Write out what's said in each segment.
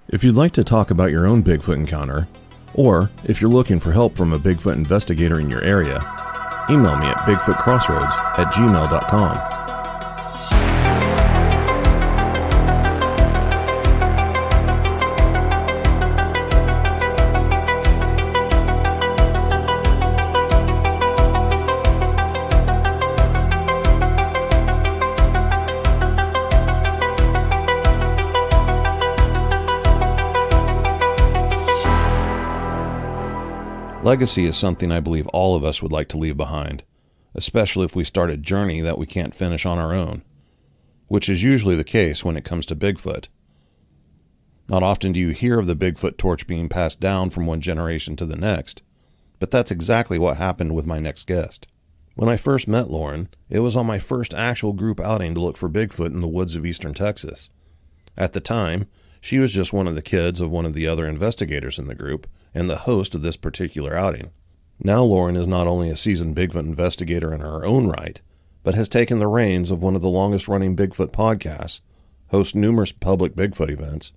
If you'd like to talk about your own Bigfoot encounter, or if you're looking for help from a Bigfoot investigator in your area, email me at bigfootcrossroads@gmail.com. Legacy is something I believe all of us would like to leave behind, especially if we start a journey that we can't finish on our own, which is usually the case when it comes to Bigfoot. Not often do you hear of the Bigfoot torch being passed down from one generation to the next, but that's exactly what happened with my next guest. When I first met Lauren, it was on my first actual group outing to look for Bigfoot in the woods of eastern Texas. At the time, she was just one of the kids of one of the other investigators in the group, and the host of this particular outing. Now Lauren is not only a seasoned Bigfoot investigator in her own right, but has taken the reins of one of the longest-running Bigfoot podcasts, hosts numerous public Bigfoot events,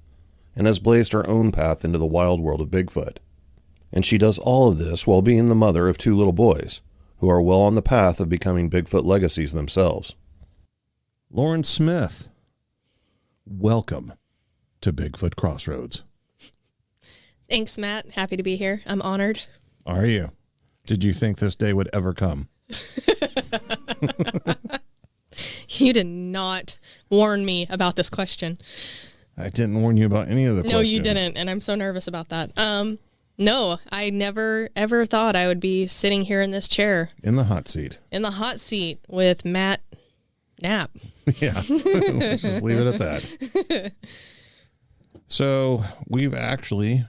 and has blazed her own path into the wild world of Bigfoot. And she does all of this while being the mother of 2 little boys, who are well on the path of becoming Bigfoot legacies themselves. Lauren Smith, welcome to Bigfoot Crossroads. Thanks, Matt. Happy to be here. I'm honored. Are you? Did you think this day would ever come? You did not warn me about this question. I didn't warn you about any of the questions. No, you didn't, and I'm so nervous about that. No, I never, ever thought I would be sitting here in this chair. In the hot seat. In the hot seat with Matt Knapp. Yeah, let's just leave it at that. So, we've actually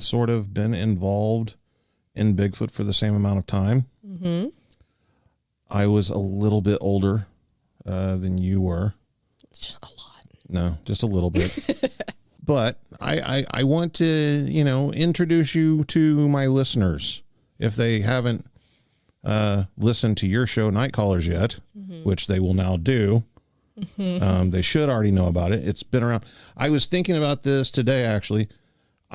sort of been involved in Bigfoot for the same amount of time. Mm-hmm. I was a little bit older than you were. Just a lot. No, just a little bit. But I want to, introduce you to my listeners. If they haven't listened to your show, Night Callers, yet, mm-hmm. which they will now do. Mm-hmm. They should already know about it. It's been around. I was thinking about this today, actually.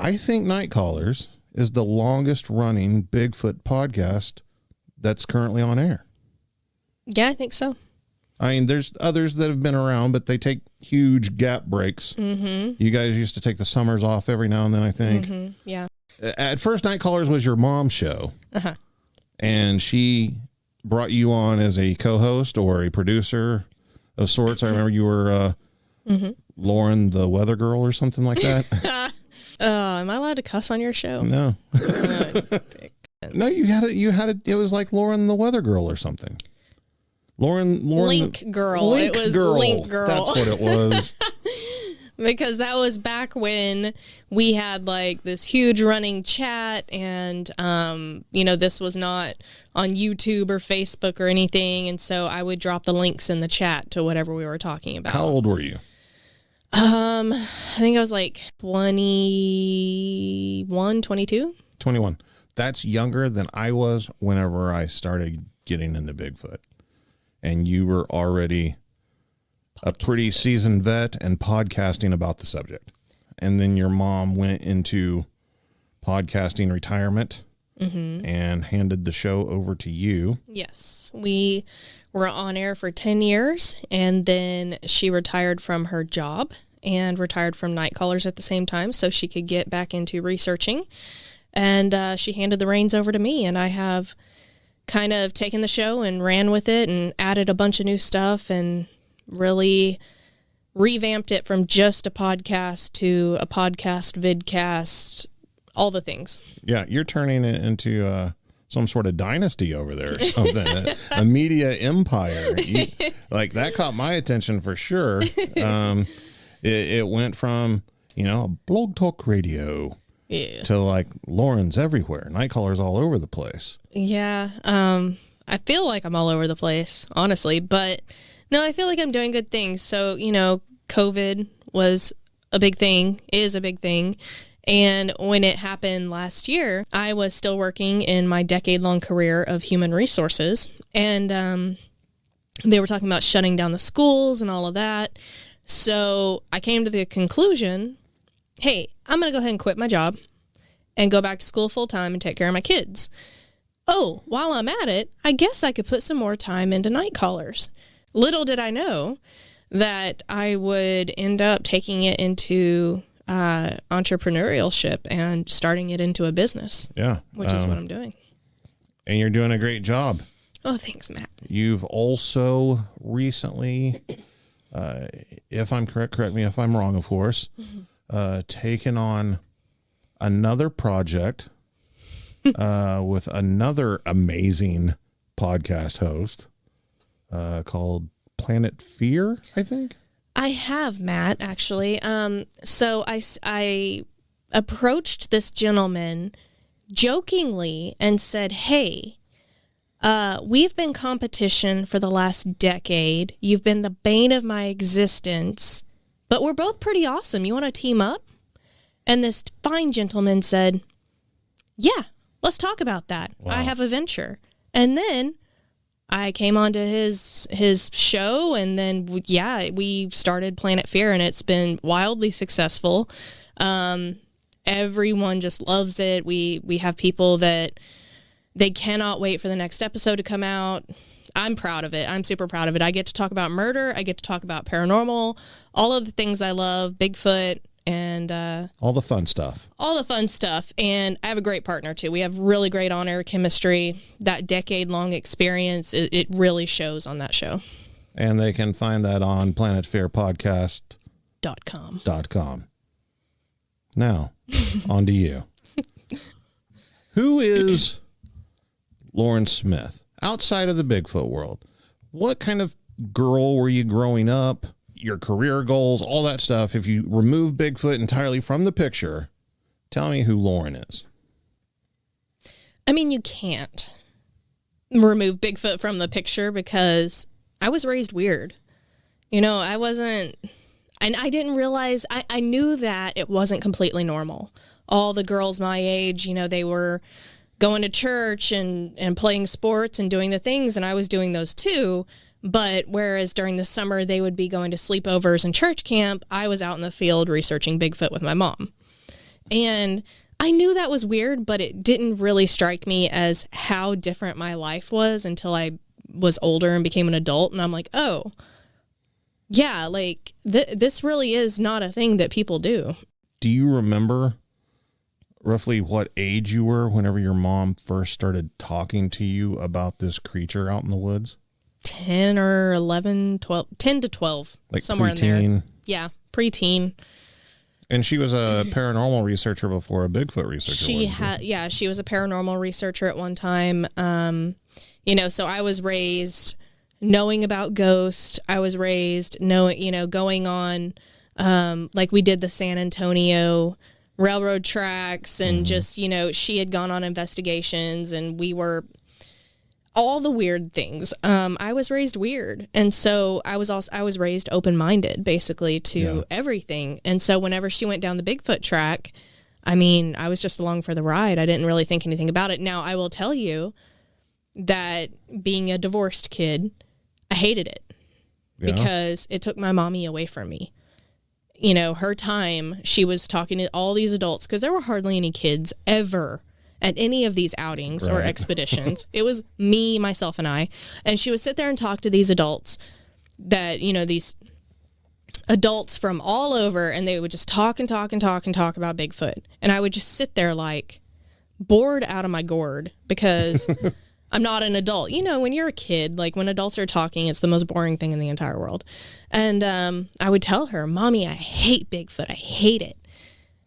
I think Night Callers is the longest running Bigfoot podcast that's currently on air. Yeah, I think so. I mean, there's others that have been around, but they take huge gap breaks. Mm-hmm. You guys used to take the summers off every now and then, I think. Mm-hmm. Yeah. At first, Night Callers was your mom's show. Uh-huh. And she brought you on as a co-host or a producer of sorts. I remember you were mm-hmm. Lauren the Weather Girl or something like that. Am I allowed to cuss on your show? No. No, you had it. It was like Lauren the Weather Girl or something. Lauren Link Girl. Link it was Girl. Link Girl. That's what it was. Because that was back when we had like this huge running chat, and this was not on YouTube or Facebook or anything, and so I would drop the links in the chat to whatever we were talking about. How old were you? I think I was like 21, 22. 21. That's younger than I was whenever I started getting into Bigfoot. And you were already a pretty seasoned vet and podcasting about the subject. And then your mom went into podcasting retirement mm-hmm. and handed the show over to you. Yes. We were on air for 10 years, and then she retired from her job and retired from Night Callers at the same time so she could get back into researching. And she handed the reins over to me, and I have kind of taken the show and ran with it and added a bunch of new stuff and really revamped it from just a podcast to a podcast, vidcast, all the things. Yeah, you're turning it into some sort of dynasty over there or something, a media empire. Like that caught my attention for sure. It went from, a blog talk radio to like Lauren's everywhere, Night Callers all over the place. Yeah. I feel like I'm all over the place, honestly, but no, I feel like I'm doing good things. So, COVID was a big thing, is a big thing. And when it happened last year, I was still working in my decade-long career of human resources. And they were talking about shutting down the schools and all of that. So I came to the conclusion hey, I'm going to go ahead and quit my job and go back to school full time and take care of my kids. Oh, while I'm at it, I guess I could put some more time into night callers. Little did I know that I would end up taking it into entrepreneurship and starting it into a business. Yeah. Which is what I'm doing. And you're doing a great job. Oh, thanks, Matt. You've also recently, if I'm correct me if I'm wrong, of course, taken on another project with another amazing podcast host called Planet Fear, I think. I have, Matt, actually. So I approached this gentleman jokingly and said, hey, we've been competition for the last decade. You've been the bane of my existence, but we're both pretty awesome. You want to team up? And this fine gentleman said, yeah, let's talk about that. Wow. I have a venture. And then I came onto his show, and then, we started Planet Fear, and it's been wildly successful. Everyone just loves it. We have people that they cannot wait for the next episode to come out. I'm proud of it. I'm super proud of it. I get to talk about murder. I get to talk about paranormal, all of the things I love, Bigfoot, and all the fun stuff. And I have a great partner too. We have really great on-air chemistry. That decade-long experience, it really shows on that show. And they can find that on planetfairpodcast.com. Now, on to you. Who is Lauren Smith outside of the Bigfoot world? What kind of girl were you growing up? Your career goals, all that stuff. If you remove Bigfoot entirely from the picture, tell me who Lauren is. I mean, you can't remove Bigfoot from the picture because I was raised weird. I wasn't, and I didn't realize, I knew that it wasn't completely normal. All the girls my age, they were going to church and playing sports and doing the things, and I was doing those too. But whereas during the summer they would be going to sleepovers and church camp, I was out in the field researching Bigfoot with my mom. And I knew that was weird, but it didn't really strike me as how different my life was until I was older and became an adult. And I'm like, oh, yeah, like this really is not a thing that people do. Do you remember roughly what age you were whenever your mom first started talking to you about this creature out in the woods? 10 or 11, 12, 10 to 12, like somewhere pre-teen. in there. Yeah, preteen. And she was a paranormal researcher before a Bigfoot researcher. She was a paranormal researcher at one time. So I was raised knowing about ghosts. I was raised going on, like we did the San Antonio railroad tracks and just, she had gone on investigations and we were all the weird things. I was raised weird. And so I was raised open-minded basically to everything. And so whenever she went down the Bigfoot track, I mean, I was just along for the ride. I didn't really think anything about it. Now, I will tell you that being a divorced kid, I hated it because it took my mommy away from me. Her time, she was talking to all these adults because there were hardly any kids ever at any of these outings or expeditions. It was me, myself, and I. And she would sit there and talk to these adults that, these adults from all over, and they would just talk and talk and talk and talk about Bigfoot. And I would just sit there like bored out of my gourd because I'm not an adult. When you're a kid, like when adults are talking, it's the most boring thing in the entire world. And I would tell her, Mommy, I hate Bigfoot. I hate it.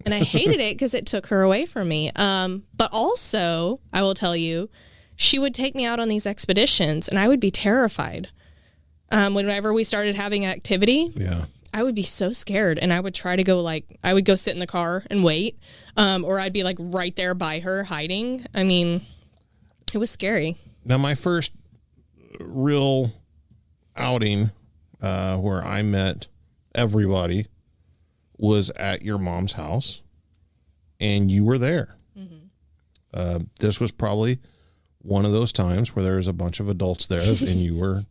And I hated it because it took her away from me. But also, I will tell you, she would take me out on these expeditions and I would be terrified. Whenever we started having activity, I would be so scared. And I would try to go I would go sit in the car and wait. Or I'd be like right there by her hiding. I mean, it was scary. Now, my first real outing where I met everybody was at your mom's house, and you were there. Mm-hmm. This was probably one of those times where there was a bunch of adults there, and you were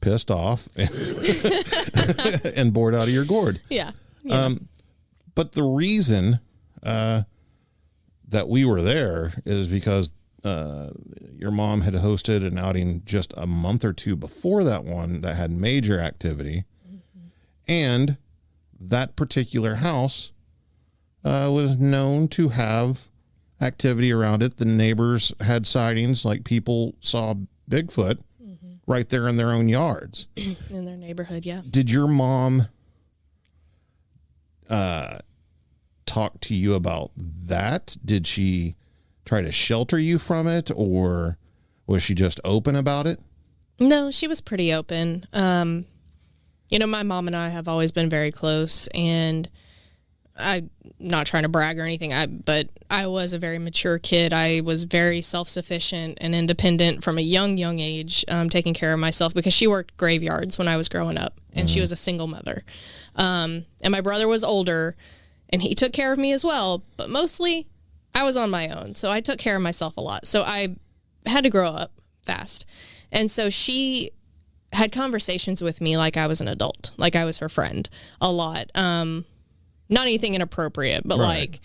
pissed off and bored out of your gourd. Yeah. But But the reason that we were there is because your mom had hosted an outing just a month or two before that one that had major activity. Mm-hmm. And that particular house was known to have activity around it. The neighbors had sightings, like people saw Bigfoot right there in their own yards. In their neighborhood, yeah. Did your mom talk to you about that? Did she try to shelter you from it, or was she just open about it? No, she was pretty open. My mom and I have always been very close, and I'm not trying to brag or anything, but I was a very mature kid. I was very self-sufficient and independent from a young age, taking care of myself, because she worked graveyards when I was growing up, and she was a single mother. And my brother was older, and he took care of me as well, but mostly I was on my own. So I took care of myself a lot. So I had to grow up fast. And so she had conversations with me like I was an adult, like I was her friend a lot. Not anything inappropriate, but right.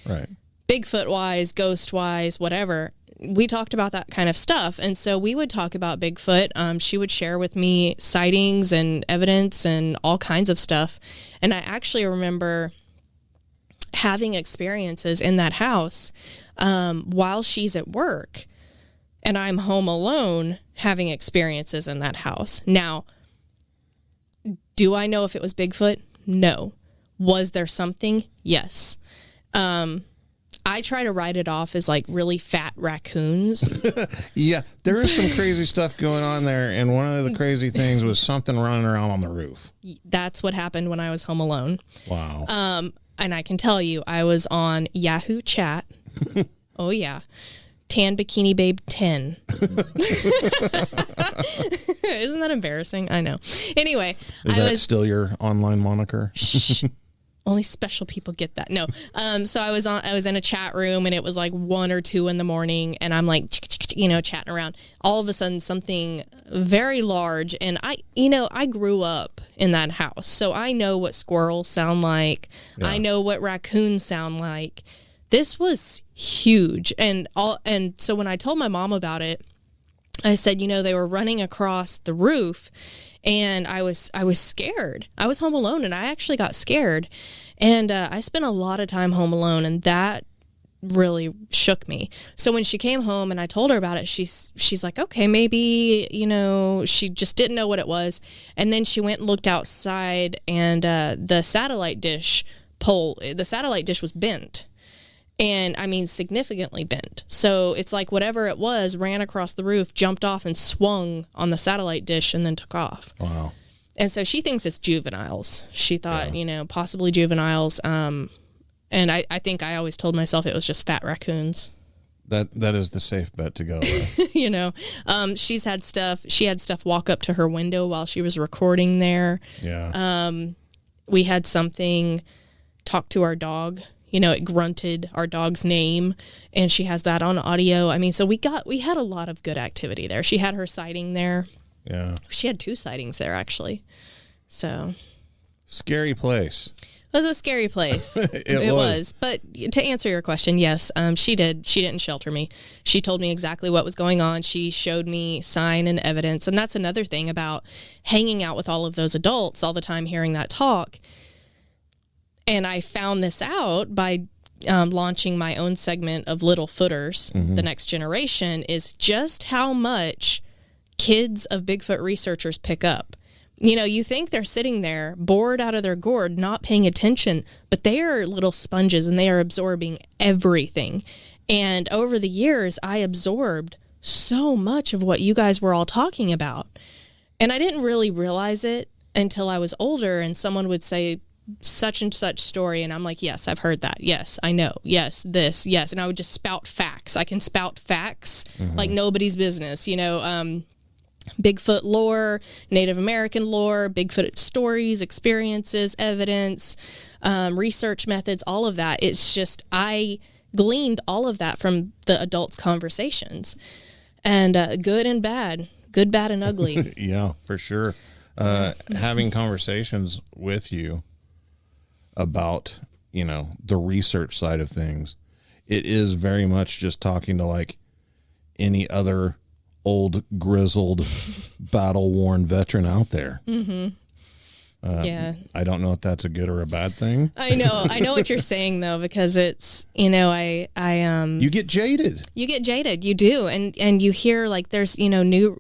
Bigfoot wise, ghost wise, whatever. We talked about that kind of stuff. And so we would talk about Bigfoot. She would share with me sightings and evidence and all kinds of stuff. And I actually remember having experiences in that house while she's at work, and I'm home alone having experiences in that house. Now, do I know if it was Bigfoot? No. Was there something? Yes. I try to write it off as like really fat raccoons. Yeah, there is some crazy stuff going on there, and one of the crazy things was something running around on the roof. That's what happened when I was home alone. Wow. And I can tell you, I was on Yahoo Chat. Oh, yeah. Tan Bikini Babe 10. Isn't that embarrassing? I know. Anyway. Is that still your online moniker? Shh. Only special people get that. No. So I was in a chat room, and it was like 1 or 2 in the morning, and I'm like, chatting around. All of a sudden, something very large, and I grew up in that house, so I know what squirrels sound like. Yeah. I know what raccoons sound like. This was huge, and so when I told my mom about it, I said, they were running across the roof, and I was scared. I was home alone, and I actually got scared, and I spent a lot of time home alone, and that really shook me. So when she came home and I told her about it, she's like, okay, maybe, she just didn't know what it was. And then she went and looked outside, and the satellite dish was bent. And I mean, significantly bent. So it's like whatever it was ran across the roof, jumped off, and swung on the satellite dish, and then took off. Wow. And so she thinks it's juveniles. She thought, possibly juveniles. And I think I always told myself it was just fat raccoons. That is the safe bet to go with. She had stuff walk up to her window while she was recording there. Yeah. We had something talk to our dog. It grunted our dog's name, and she has that on audio. I mean, so we had a lot of good activity there. She had her sighting there. Yeah. She had 2 sightings there, actually. So. Scary place. It was a scary place. It was. But to answer your question, yes, she did. She didn't shelter me. She told me exactly what was going on. She showed me sign and evidence. And that's another thing about hanging out with all of those adults all the time, hearing that talk. And I found this out by launching my own segment of Little Footers, The Next Generation, is just how much kids of Bigfoot researchers pick up. You think they're sitting there bored out of their gourd, not paying attention, but they are little sponges, and they are absorbing everything. And over the years, I absorbed so much of what you guys were all talking about. And I didn't really realize it until I was older, and someone would say, such and such story, and I'm like, yes, I've heard that. Yes, I know. Yes, this. Yes, and I would just spout facts. I can spout facts like nobody's business. Bigfoot lore, Native American lore, Bigfoot stories, experiences, evidence, research methods, all of that. It's just I gleaned all of that from the adults' conversations, and good and bad, good, bad, and ugly. Yeah, for sure. Having conversations with you about, the research side of things, it is very much just talking to like any other old grizzled battle-worn veteran out there. Mm-hmm. Yeah. I don't know if that's a good or a bad thing. I know what you're saying though, because it's, you get jaded. You get jaded. You do. And you hear like there's, new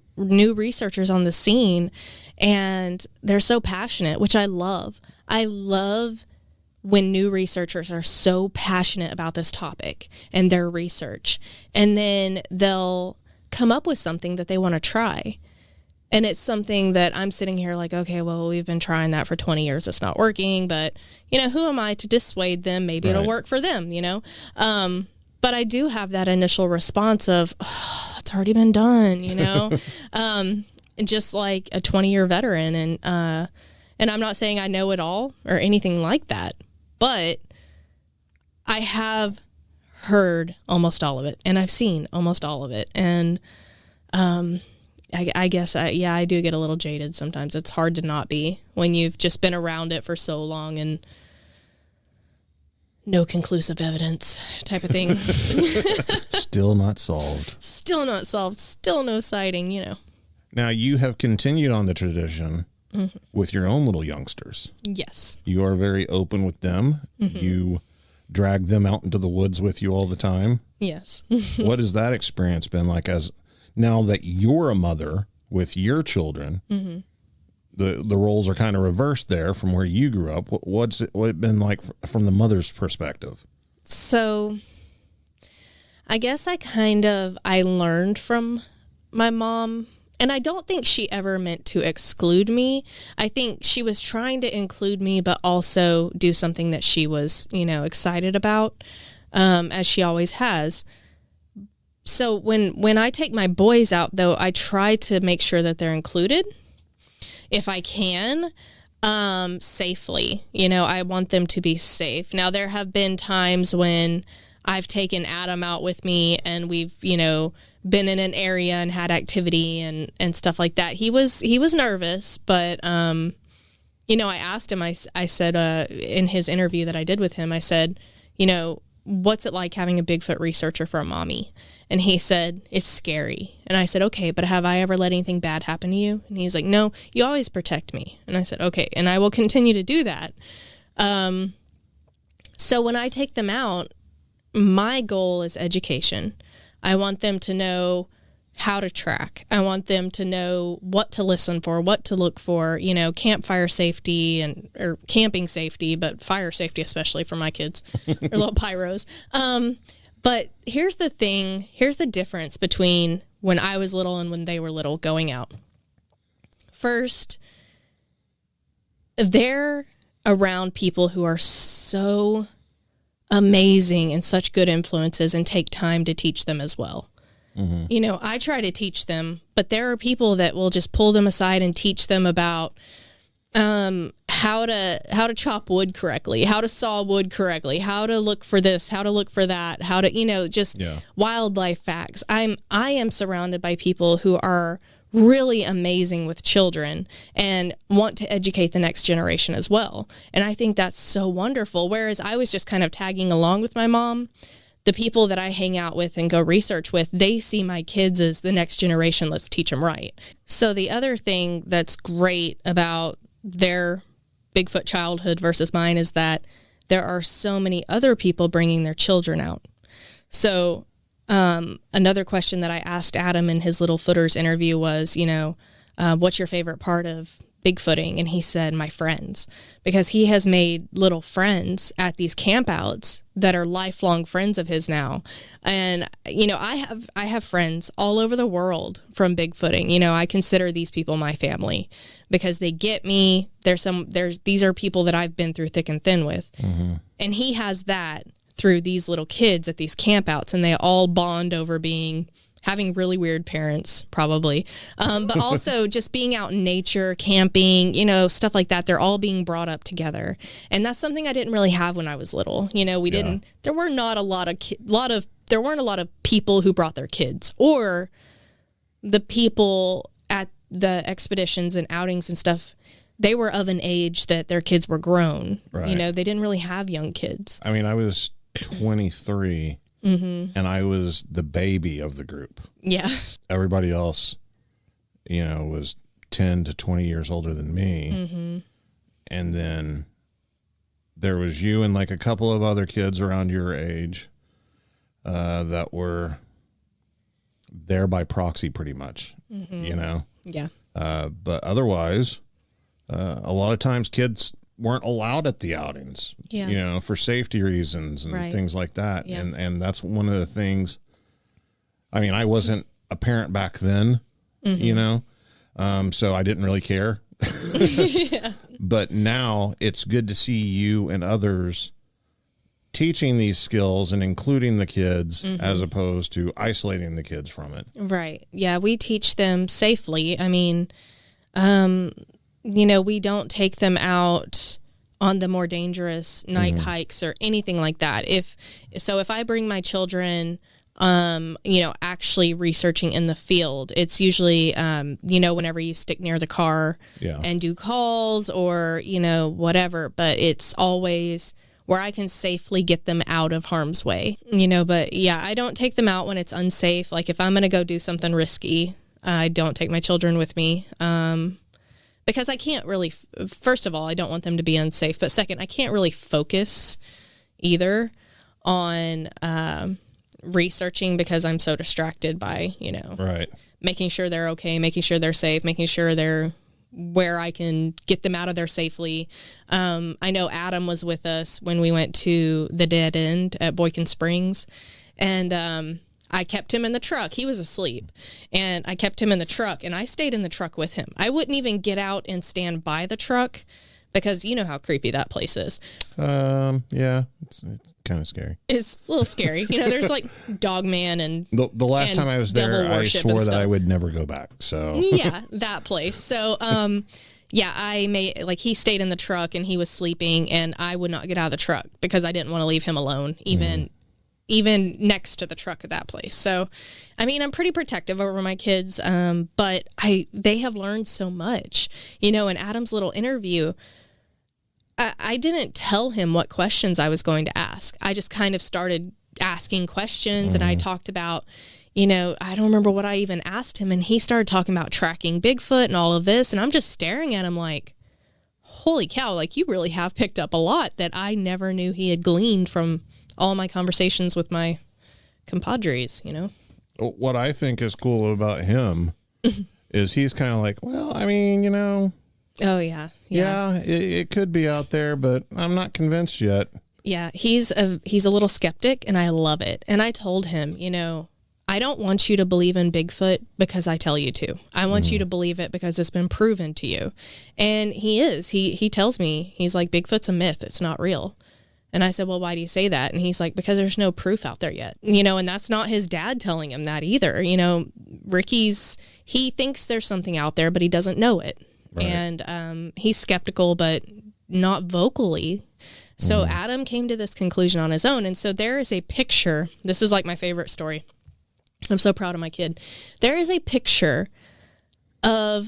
researchers on the scene and they're so passionate, which I love. I love when new researchers are so passionate about this topic and their research, and then they'll come up with something that they want to try. And it's something that I'm sitting here like, okay, well, we've been trying that for 20 years. It's not working, but who am I to dissuade them? Maybe it'll work for them, But I do have that initial response of, oh, it's already been done, just like a 20-year veteran. And I'm not saying I know it all or anything like that, but I have heard almost all of it and I've seen almost all of it. And, I guess, I do get a little jaded sometimes. It's hard to not be when you've just been around it for so long and no conclusive evidence type of thing. Still not solved. Still not solved. Still no sighting, Now, you have continued on the tradition with your own little youngsters. Yes. You are very open with them. Mm-hmm. You drag them out into the woods with you all the time. Yes. What has that experience been like as... Now that you're a mother with your children, mm-hmm. the roles are kind of reversed there from where you grew up. What's it been like from the mother's perspective? So I guess I learned from my mom, and I don't think she ever meant to exclude me. I think she was trying to include me, but also do something that she was, excited about, as she always has. So when I take my boys out, though, I try to make sure that they're included if I can, safely. I want them to be safe. Now, there have been times when I've taken Adam out with me and we've, been in an area and had activity and stuff like that. He was nervous, but, I asked him, I said, in his interview that I did with him, I said, what's it like having a Bigfoot researcher for a mommy? And he said, it's scary. And I said, okay, but have I ever let anything bad happen to you? And he's like, no, you always protect me. And I said, okay, and I will continue to do that. So when I take them out, my goal is education. I want them to know how to track. I want them to know what to listen for, what to look for, campfire safety or camping safety, but fire safety, especially for my kids, or little pyros. But here's the difference between when I was little and when they were little going out. First, they're around people who are so amazing and such good influences and take time to teach them as well. Mm-hmm. I try to teach them, but there are people that will just pull them aside and teach them about how to chop wood correctly, how to saw wood correctly, how to look for this, how to look for that, how to, wildlife facts. I am surrounded by people who are really amazing with children and want to educate the next generation as well. And I think that's so wonderful. Whereas I was just kind of tagging along with my mom. The people that I hang out with and go research with, they see my kids as the next generation. Let's teach them right. So the other thing that's great about their Bigfoot childhood versus mine is that there are so many other people bringing their children out. So another question that I asked Adam in his Little Footers interview was, what's your favorite part of Bigfooting? And he said, my friends, because he has made little friends at these campouts that are lifelong friends of his now. And, I have friends all over the world from Bigfooting. I consider these people my family because they get me. These are people that I've been through thick and thin with. Mm-hmm. And he has that through these little kids at these campouts, and they all bond over having really weird parents, probably, but also just being out in nature, camping, stuff like that. They're all being brought up together, and that's something I didn't really have when I was little. There were not a lot of there weren't a lot of people who brought their kids, or the people at the expeditions and outings and stuff. they were of an age that their kids were grown. Right. You know, they didn't really have young kids. I mean, I was 23 and I was the baby of the group. Yeah. Everybody else, you know, was 10 to 20 years older than me. And then there was you and like a couple of other kids around your age that were there by proxy pretty much, you know? Yeah. But otherwise, a lot of times kids weren't allowed at the outings, Yeah. you know, for safety reasons and Right. things like that. Yeah. And that's one of the things. I mean, I wasn't a parent back then, you know, so I didn't really care. Yeah. But now it's good to see you and others teaching these skills and including the kids as opposed to isolating the kids from it. Right. Yeah, we teach them safely. I mean, you know, we don't take them out on the more dangerous night hikes or anything like that. If I bring my children, you know, actually researching in the field, it's usually, you know, whenever you stick near the car and do calls or, you know, whatever, but it's always where I can safely get them out of harm's way, you know. But yeah, I don't take them out when it's unsafe. Like if I'm going to go do something risky, I don't take my children with me. Because I can't really, first of all, I don't want them to be unsafe. But second, I can't really focus either on researching because I'm so distracted by, you know, making sure they're okay, making sure they're safe, making sure they're where I can get them out of there safely. I know Adam was with us when we went to the Dead End at Boykin Springs, and I kept him in the truck. He was asleep, and I kept him in the truck, and I stayed in the truck with him. I wouldn't even get out and stand by the truck because you know how creepy that place is. Yeah, it's kind of scary. It's a little scary. You know, there's like Dogman and the last and time I was devil there, I worship swore and that stuff. I would never go back. So yeah, that place. So, yeah, he stayed in the truck and he was sleeping, and I would not get out of the truck because I didn't want to leave him alone, even next to the truck at that place. So, I mean, I'm pretty protective over my kids, but they have learned so much. You know, in Adam's little interview, I didn't tell him what questions I was going to ask. I just kind of started asking questions, and I talked about, you know, I don't remember what I even asked him, and he started talking about tracking Bigfoot and all of this, and I'm just staring at him like, holy cow, like you really have picked up a lot that I never knew he had gleaned from all my conversations with my compadres, you know? what I think is cool about him is he's kind of like, well, I mean, you know, Oh, yeah. it could be out there, but I'm not convinced yet. Yeah, he's a little skeptic, and I love it. And I told him, you know, I don't want you to believe in Bigfoot because I tell you to. I want you to believe it because it's been proven to you. And he is. He tells me, he's like, Bigfoot's a myth. It's not real. And I said, well, why do you say that? And he's like, because there's no proof out there yet. You know, and that's not his dad telling him that either. You know, he thinks there's something out there, but he doesn't know it. Right. And he's skeptical, but not vocally. So Adam came to this conclusion on his own. And so there is a picture. This is like my favorite story. I'm so proud of my kid. There is a picture of,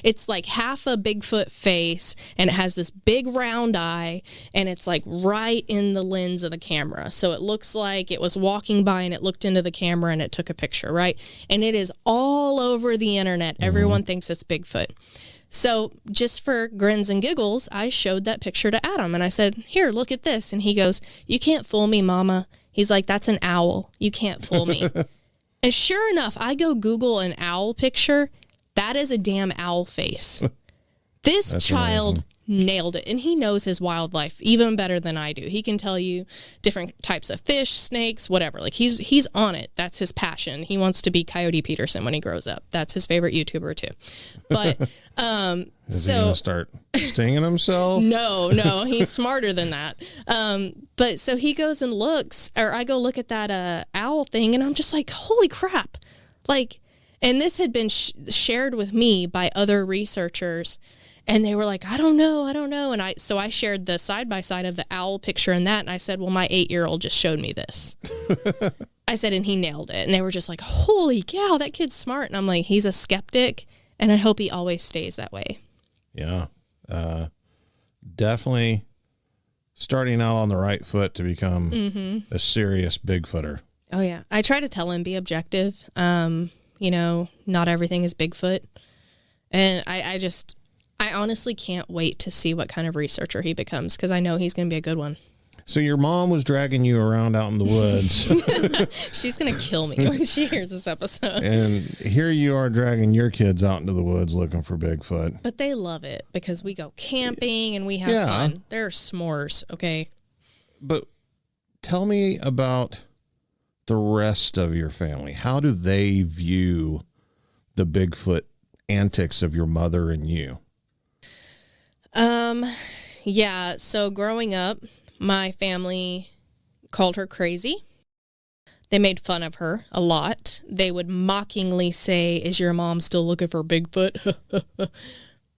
it's like half a Bigfoot face, and it has this big round eye, and it's like right in the lens of the camera. So it looks like it was walking by and it looked into the camera and it took a picture, right? And it is all over the internet. Everyone thinks it's Bigfoot. So just for grins and giggles, I showed that picture to Adam, and I said, here, look at this. And he goes, you can't fool me, Mama. He's like, that's an owl. You can't fool me. And sure enough, I go Google an owl picture. That is a damn owl face. This That's child amazing. nailed it. And he knows his wildlife even better than I do. He can tell you different types of fish, snakes, whatever. Like he's on it. That's his passion. He wants to be Coyote Peterson when he grows up. That's his favorite YouTuber too. But Is he gonna start stinging himself? No, he's smarter than that. But so he goes and looks, or I go look at that owl thing, and I'm just like, holy crap. Like, and this had been shared with me by other researchers, and they were like, I don't know. And I shared the side-by-side of the owl picture and that, and I said, well, my 8-year-old just showed me this. I said, and he nailed it. And they were just like, holy cow, that kid's smart. And I'm like, he's a skeptic, and I hope he always stays that way. Yeah. Definitely starting out on the right foot to become a serious Bigfooter. Oh, yeah. I try to tell him, be objective. Not everything is Bigfoot. And I honestly can't wait to see what kind of researcher he becomes, because I know he's going to be a good one. So your mom was dragging you around out in the woods. She's going to kill me when she hears this episode. And here you are dragging your kids out into the woods looking for Bigfoot. But they love it because we go camping and we have fun. They're s'mores, okay? But tell me about the rest of your family. How do they view the Bigfoot antics of your mother and you? Yeah, so growing up, my family called her crazy. They made fun of her a lot. They would mockingly say, "Is your mom still looking for Bigfoot?"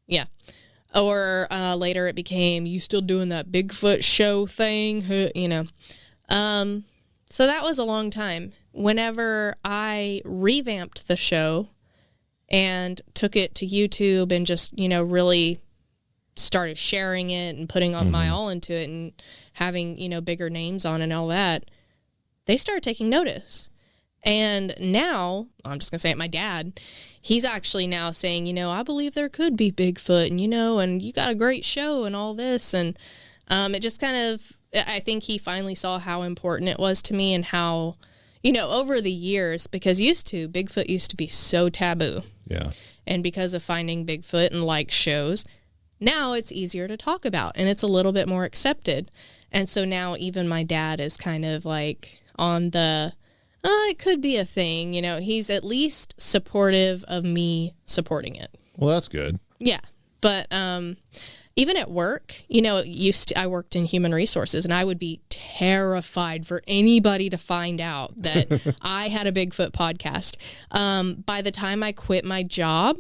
Yeah. Or later it became, "You still doing that Bigfoot show thing?" So that was a long time. Whenever I revamped the show and took it to YouTube and just, really started sharing it and putting on my all into it and having, bigger names on and all that, they started taking notice. And now, I'm just going to say it, my dad, he's actually now saying, I believe there could be Bigfoot and, and you got a great show and all this. And it just kind of, I think he finally saw how important it was to me and how, over the years, because Bigfoot used to be so taboo. Yeah. And because of finding Bigfoot and like shows, now it's easier to talk about and it's a little bit more accepted. And so now even my dad is kind of like on the, it could be a thing, he's at least supportive of me supporting it. Well, that's good. Yeah. But even at work, I worked in human resources and I would be terrified for anybody to find out that I had a Bigfoot podcast. By the time I quit my job,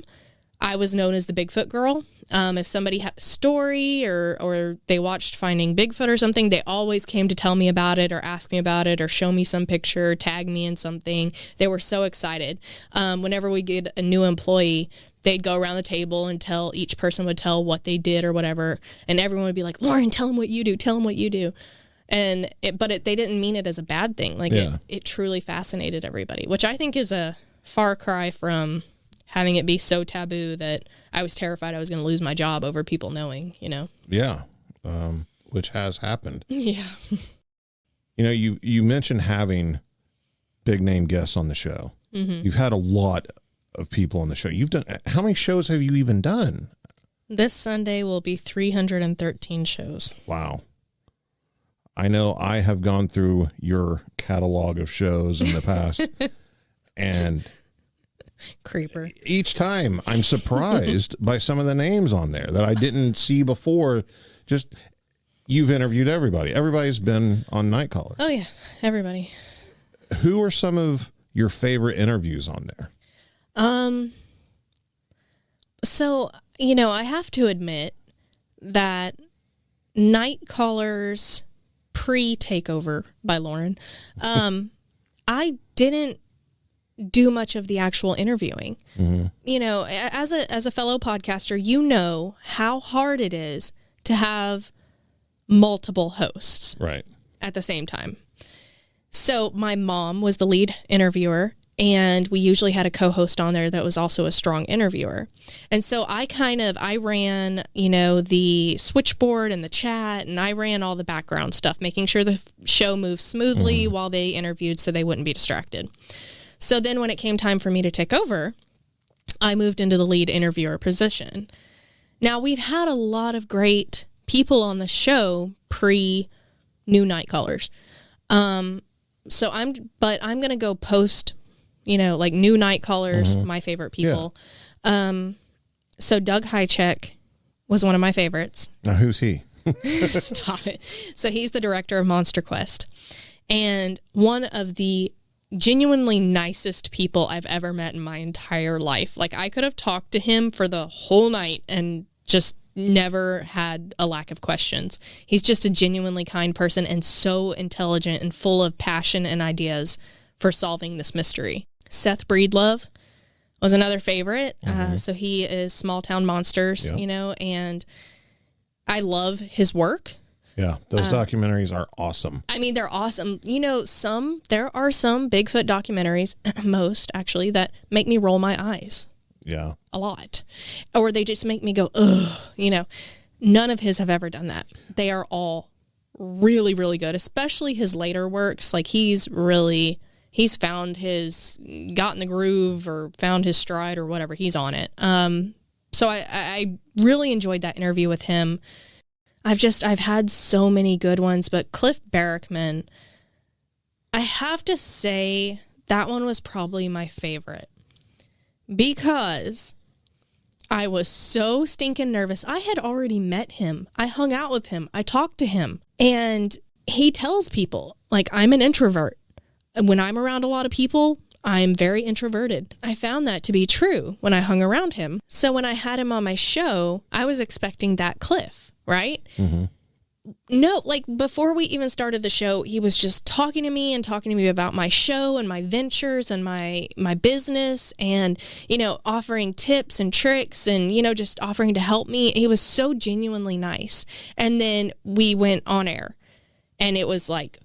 I was known as the Bigfoot girl. If somebody had a story or they watched Finding Bigfoot or something, they always came to tell me about it or ask me about it or show me some picture, tag me in something. They were so excited. Whenever we get a new employee, they'd go around the table and each person would tell what they did or whatever. And everyone would be like, "Lauren, tell them what you do. Tell them what you do." And they didn't mean it as a bad thing. Like it truly fascinated everybody, which I think is a far cry from having it be so taboo that I was terrified I was going to lose my job over people knowing, Yeah. Which has happened. Yeah. You mentioned having big name guests on the show. Mm-hmm. You've had a lot of people on the show. How many shows have you even done? This Sunday will be 313 shows. Wow. I know I have gone through your catalog of shows in the past and creeper. Each time I'm surprised by some of the names on there that I didn't see before. Just, you've interviewed everybody. Everybody's been on Night Callers. Oh yeah, everybody. Who are some of your favorite interviews on there? So, I have to admit that Night Callers pre-takeover by Lauren, I didn't do much of the actual interviewing. Mm-hmm. As a fellow podcaster, how hard it is to have multiple hosts right at the same time. So my mom was the lead interviewer, and we usually had a co-host on there that was also a strong interviewer. And so I ran, the switchboard and the chat, and I ran all the background stuff, making sure the show moved smoothly while they interviewed so they wouldn't be distracted. So then when it came time for me to take over, I moved into the lead interviewer position. Now, we've had a lot of great people on the show pre-new Night Callers. So I'm going to go post, like new Night Callers, my favorite people. Yeah. So Doug Highcheck was one of my favorites. Now, who's he? Stop it. So he's the director of Monster Quest and one of the genuinely nicest people I've ever met in my entire life. Like, I could have talked to him for the whole night and just never had a lack of questions. He's just a genuinely kind person and so intelligent and full of passion and ideas for solving this mystery. Seth Breedlove, was another favorite. Mm-hmm. So he is Small Town Monsters, Yeah. And I love his work. Yeah, those documentaries are awesome. I mean, they're awesome. There are some Bigfoot documentaries, most actually, that make me roll my eyes. Yeah. A lot. Or they just make me go, ugh, None of his have ever done that. They are all really, really good, especially his later works. Like he's gotten the groove or found his stride or whatever. He's on it. So I really enjoyed that interview with him. I've had so many good ones, but Cliff Barrickman, I have to say that one was probably my favorite because I was so stinking nervous. I had already met him. I hung out with him. I talked to him. And he tells people, like, I'm an introvert. When I'm around a lot of people, I'm very introverted. I found that to be true when I hung around him. So when I had him on my show, I was expecting that Cliff, right? Mm-hmm. No, like before we even started the show, he was just talking to me about my show and my ventures and my business and, offering tips and tricks and, just offering to help me. He was so genuinely nice. And then we went on air and it was like,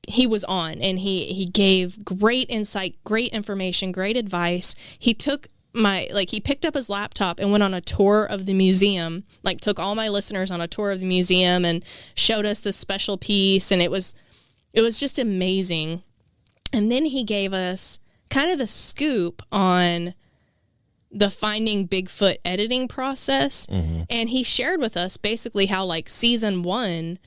he was on and he gave great insight, great information, great advice. He took he picked up his laptop and went on a tour of the museum, like took all my listeners on a tour of the museum and showed us this special piece. And it was just amazing. And then he gave us kind of the scoop on the Finding Bigfoot editing process. Mm-hmm. And he shared with us basically how like season 1,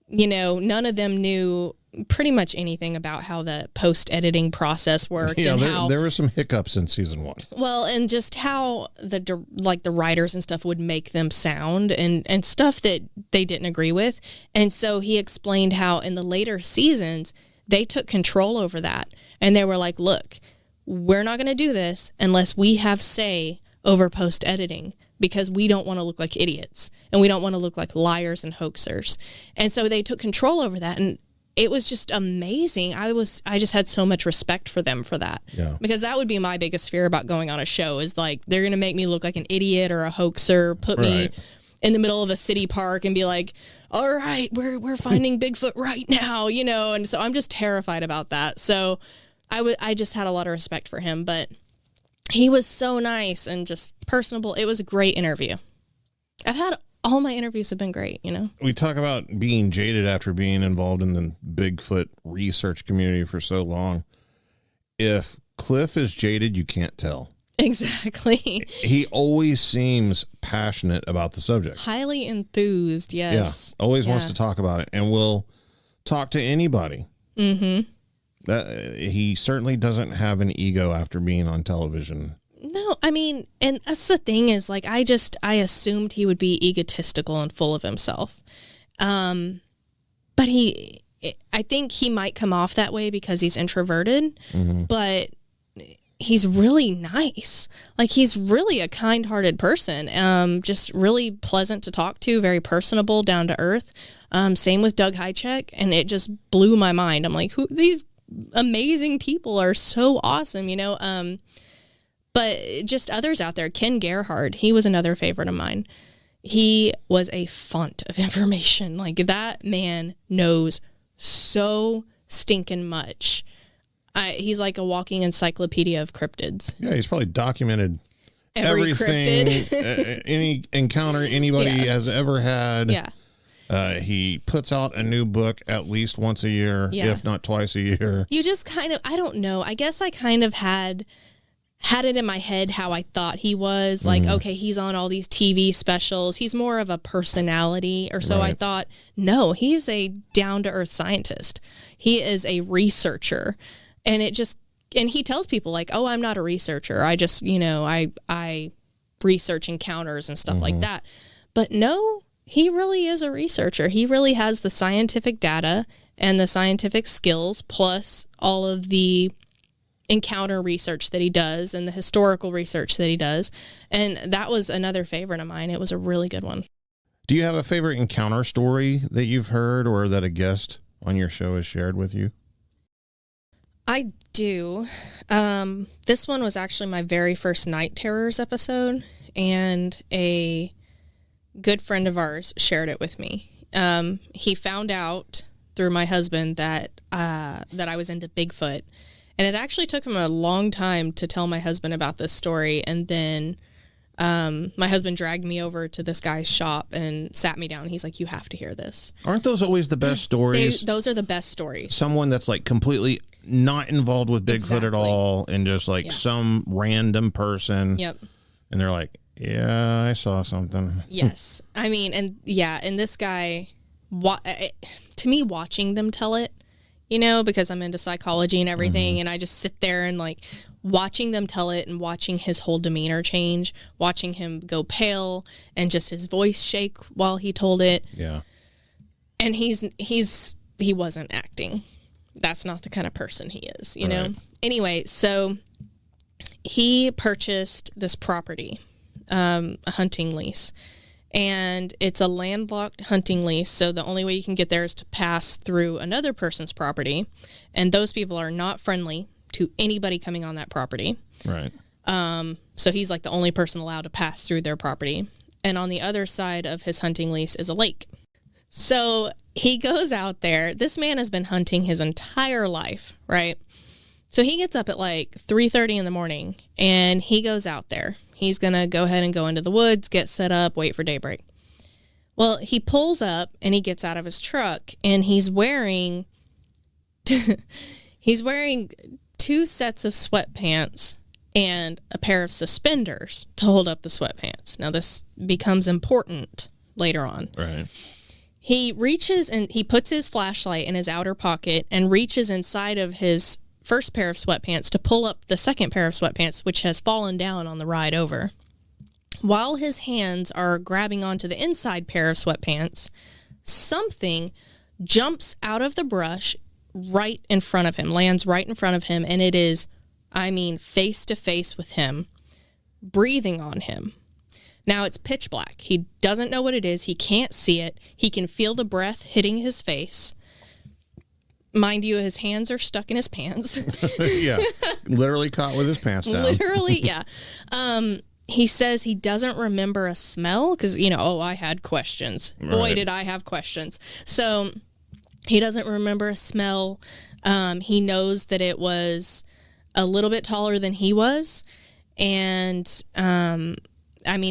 none of them knew pretty much anything about how the post-editing process worked. Yeah, and there were some hiccups in season 1. Well, and just how the writers and stuff would make them sound and stuff that they didn't agree with. And so he explained how in the later seasons, they took control over that. And they were like, look, we're not going to do this unless we have say over post-editing, because we don't want to look like idiots and we don't want to look like liars and hoaxers. And so they took control over that. And it was just amazing. I just had so much respect for them for that. Yeah. Because that would be my biggest fear about going on a show is like, they're going to make me look like an idiot or a hoaxer, put me in the middle of a city park and be like, all right, we're finding Bigfoot right now, And so I'm just terrified about that. So I just had a lot of respect for him, but he was so nice and just personable. It was a great interview. All my interviews have been great, We talk about being jaded after being involved in the Bigfoot research community for so long. If Cliff is jaded, you can't tell. Exactly. He always seems passionate about the subject. Highly enthused, yes. Yeah, always wants to talk about it and will talk to anybody. Mm-hmm. He certainly doesn't have an ego after being on television. No, I mean, and that's the thing is, like, I assumed he would be egotistical and full of himself. But I think he might come off that way because he's introverted, mm-hmm. but he's really nice. Like, he's really a kind-hearted person, just really pleasant to talk to, very personable, down to earth. Same with Doug Hychek, and it just blew my mind. I'm like, these amazing people are so awesome, But just others out there, Ken Gerhard, he was another favorite of mine. He was a font of information. Like, that man knows so stinking much. He's like a walking encyclopedia of cryptids. Yeah, he's probably documented every everything, cryptid. any encounter anybody has ever had. Yeah. He puts out a new book at least once a year, if not twice a year. You just kind of, I don't know. I guess I kind of had it in my head how I thought he was. Like, okay, he's on all these TV specials. He's more of a personality or so. Right. I thought, no, he's a down-to-earth scientist. He is a researcher. And he tells people like, oh, I'm not a researcher. I just, I research encounters and stuff like that. But no, he really is a researcher. He really has the scientific data and the scientific skills, plus all of the encounter research that he does and the historical research that he does. And that was another favorite of mine. It was a really good one. Do you have a favorite encounter story that you've heard or that a guest on your show has shared with you? I do. This one was actually my very first Night Terrors episode, and a good friend of ours shared it with me. He found out through my husband that I was into Bigfoot, and it actually took him a long time to tell my husband about this story. And then my husband dragged me over to this guy's shop and sat me down. He's like, "You have to hear this." Aren't those always the best stories? Those are the best stories. Someone that's like completely not involved with Bigfoot at all, and just like some random person. Yep. And they're like, "Yeah, I saw something." Yes. I mean, and this guy, to me, watching them tell it, because I'm into psychology and everything, and I just sit there and like watching them tell it and watching his whole demeanor change, watching him go pale and just his voice shake while he told it. Yeah. And he wasn't acting. That's not the kind of person he is, know? Right. Anyway, so he purchased this property, a hunting lease. And it's a landlocked hunting lease, so the only way you can get there is to pass through another person's property. And those people are not friendly to anybody coming on that property. Right. So he's like the only person allowed to pass through their property. And on the other side of his hunting lease is a lake. So he goes out there. This man has been hunting his entire life, right? So he gets up at like 3:30 in the morning, and he goes out there. He's going to go ahead and go into the woods, get set up, wait for daybreak. Well, he pulls up and he gets out of his truck, and he's wearing two sets of sweatpants and a pair of suspenders to hold up the sweatpants. Now, this becomes important later on. Right. He reaches and he puts his flashlight in his outer pocket and reaches inside of his first pair of sweatpants to pull up the second pair of sweatpants, which has fallen down on the ride over. While his hands are grabbing onto the inside pair of sweatpants, something jumps out of the brush right in front of him, lands right in front of him, and it is, face to face with him, breathing on him. Now, it's pitch black. He doesn't know what it is. He can't see it. He can feel the breath hitting his face. Mind you, his hands are stuck in his pants. Yeah. Literally caught with his pants down. Literally, yeah. He says he doesn't remember a smell because, I had questions. Right. Boy, did I have questions. So he doesn't remember a smell. He knows that it was a little bit taller than he was. And,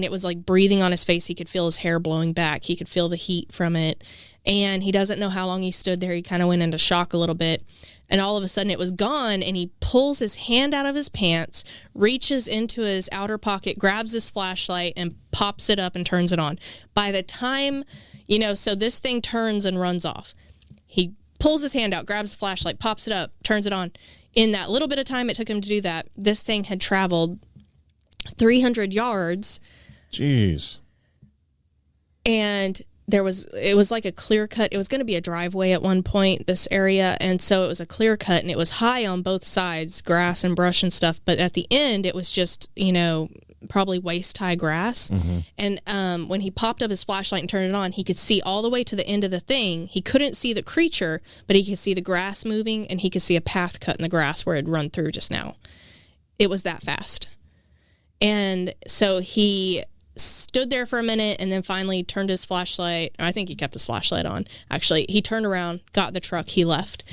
it was like breathing on his face. He could feel his hair blowing back. He could feel the heat from it. And he doesn't know how long he stood there. He kind of went into shock a little bit. And all of a sudden it was gone, and he pulls his hand out of his pants, reaches into his outer pocket, grabs his flashlight, and pops it up and turns it on. By the time, so this thing turns and runs off. He pulls his hand out, grabs the flashlight, pops it up, turns it on. In that little bit of time it took him to do that, this thing had traveled 300 yards. Jeez. And it was like a clear cut. It was going to be a driveway at one point, this area. And so it was a clear cut, and it was high on both sides, grass and brush and stuff. But at the end, it was just, probably waist high grass. Mm-hmm. And when he popped up his flashlight and turned it on, he could see all the way to the end of the thing. He couldn't see the creature, but he could see the grass moving, and he could see a path cut in the grass where it had run through just now. It was that fast. And so he stood there for a minute and then finally turned his flashlight. I think he kept his flashlight on. Actually, he turned around, got the truck, he left.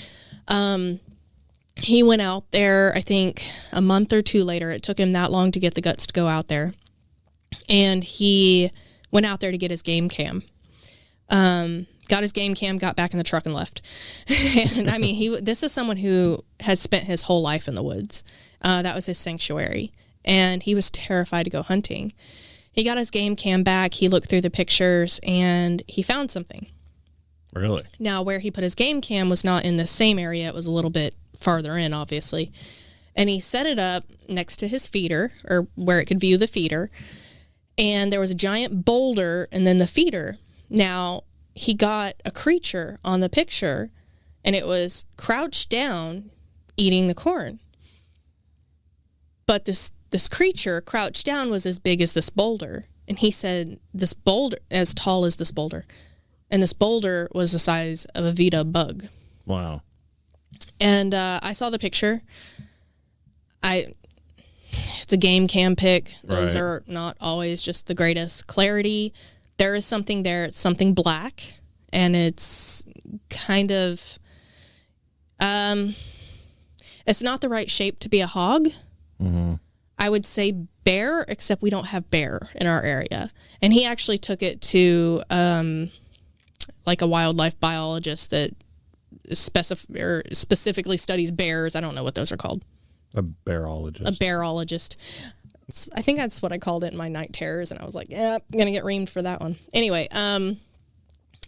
He went out there, I think, a month or two later. It took him that long to get the guts to go out there. And he went out there to get his game cam. Got his game cam, got back in the truck and left. And this is someone who has spent his whole life in the woods. That was his sanctuary. And he was terrified to go hunting. He got his game cam back, he looked through the pictures, and he found something. Really? Now, where he put his game cam was not in the same area. It was a little bit farther in, obviously. And he set it up next to his feeder, or where it could view the feeder. And there was a giant boulder and then the feeder. Now, he got a creature on the picture, and it was crouched down eating the corn. But this creature crouched down was as big as this boulder. And he said, this boulder, as tall as this boulder. And this boulder was the size of a Vita bug. Wow. And I saw the picture. It's a game cam pic. Those are not always just the greatest clarity. There is something there. It's something black, and it's kind of, it's not the right shape to be a hog. Mm-hmm. I would say bear, except we don't have bear in our area. And he actually took it to like a wildlife biologist that specifically studies bears. I don't know what those are called. A bearologist. A bearologist. I think that's what I called it in my night terrors, and I was like, yeah, I'm going to get reamed for that one. Anyway,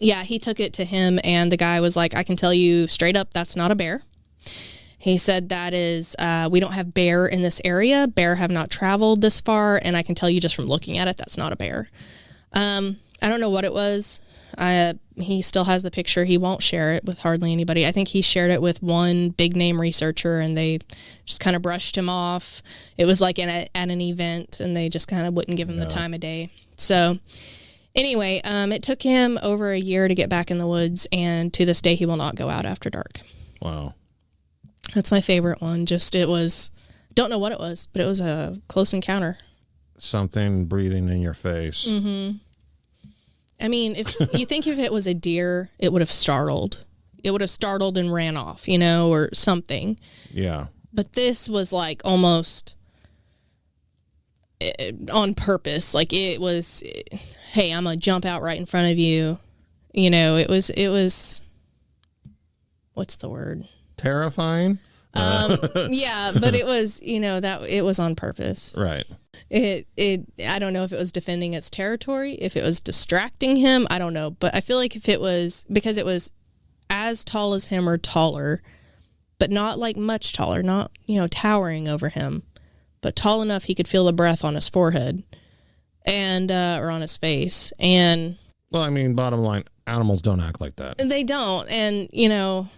yeah, he took it to him, and the guy was like, I can tell you straight up, that's not a bear. He said that is, we don't have bear in this area. Bear have not traveled this far, and I can tell you just from looking at it, that's not a bear. I don't know what it was. He still has the picture. He won't share it with hardly anybody. I think he shared it with one big name researcher, and they just kind of brushed him off. It was like at an event, and they just kind of wouldn't give him the time of day. So anyway, it took him over a year to get back in the woods, and to this day, he will not go out after dark. Wow. That's my favorite one. Don't know what it was, but it was a close encounter. Something breathing in your face. Mm-hmm. I mean, if you think if it was a deer, it would have startled. It would have startled and ran off, or something. Yeah. But this was like almost on purpose. Like it was, hey, I'm going to jump out right in front of you. It was, what's the word? Terrifying? Yeah, but it was, that it was on purpose. Right. I don't know if it was defending its territory, if it was distracting him, I don't know. But I feel like if it was, because it was as tall as him or taller, but not like much taller, not, towering over him, but tall enough he could feel the breath on his forehead and, or on his face. And, well, I mean, bottom line, animals don't act like that. They don't. And,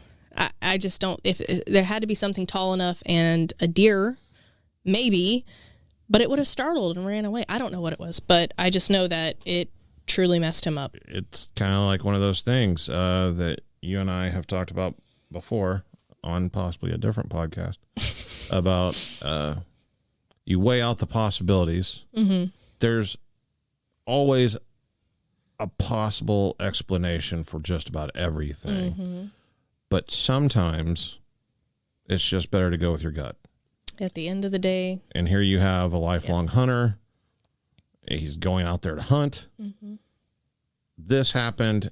I just don't, if there had to be something tall enough, and a deer, maybe, but it would have startled and ran away. I don't know what it was, but I just know that it truly messed him up. It's kind of like one of those things that you and I have talked about before on possibly a different podcast about you weigh out the possibilities. Mm-hmm. There's always a possible explanation for just about everything. Mm-hmm. But sometimes it's just better to go with your gut. At the end of the day. And here you have a lifelong hunter. He's going out there to hunt. Mm-hmm. This happened.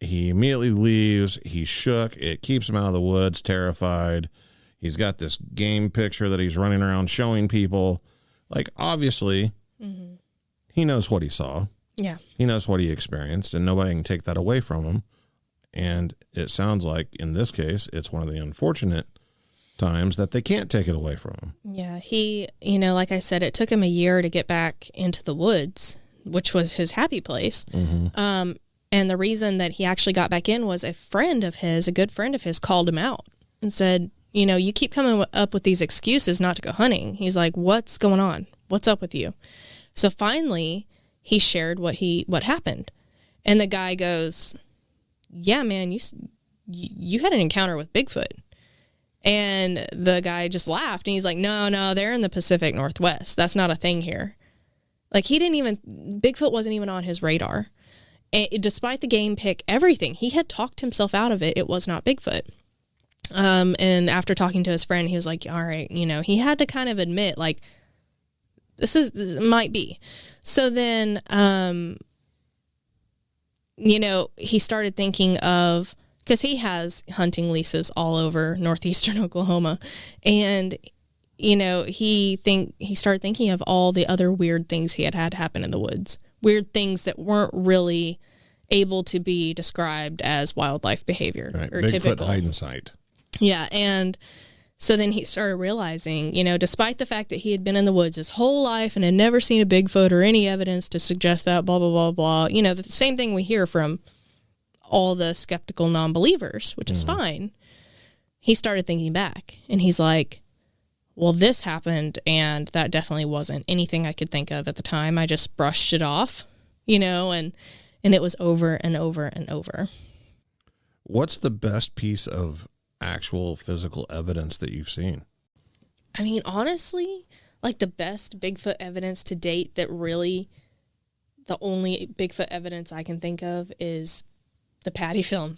He immediately leaves. He's shook. It keeps him out of the woods, terrified. He's got this game picture that he's running around showing people. Like, obviously, mm-hmm. he knows what he saw. Yeah. He knows what he experienced, and nobody can take that away from him. And it sounds like, in this case, it's one of the unfortunate times that they can't take it away from him. Yeah, he, like I said, it took him a year to get back into the woods, which was his happy place. Mm-hmm. And the reason that he actually got back in was a good friend of his, called him out and said, you keep coming up with these excuses not to go hunting. He's like, what's going on? What's up with you? So finally, he shared what happened. And the guy goes, yeah, man, you had an encounter with Bigfoot. And the guy just laughed, and he's like, no, they're in the Pacific Northwest. That's not a thing here. Like, Bigfoot wasn't even on his radar. And despite the game pick, everything, he had talked himself out of it. It was not Bigfoot. And after talking to his friend, he was like, all right, he had to kind of admit, like, this might be. So then, he started thinking of, because he has hunting leases all over northeastern Oklahoma, and he started thinking of all the other weird things he had happen in the woods, weird things that weren't really able to be described as wildlife behavior, right. or Bigfoot typical hide and sight. Yeah, and so then he started realizing, despite the fact that he had been in the woods his whole life and had never seen a Bigfoot or any evidence to suggest that, blah, blah, blah, blah, the same thing we hear from all the skeptical non-believers, which is fine. He started thinking back, and he's like, well, this happened, and that definitely wasn't anything I could think of at the time. I just brushed it off, and it was over and over and over. What's the best piece of actual physical evidence that you've seen? I mean, honestly, like the best Bigfoot evidence to date that really, the only Bigfoot evidence I can think of is the Patty film.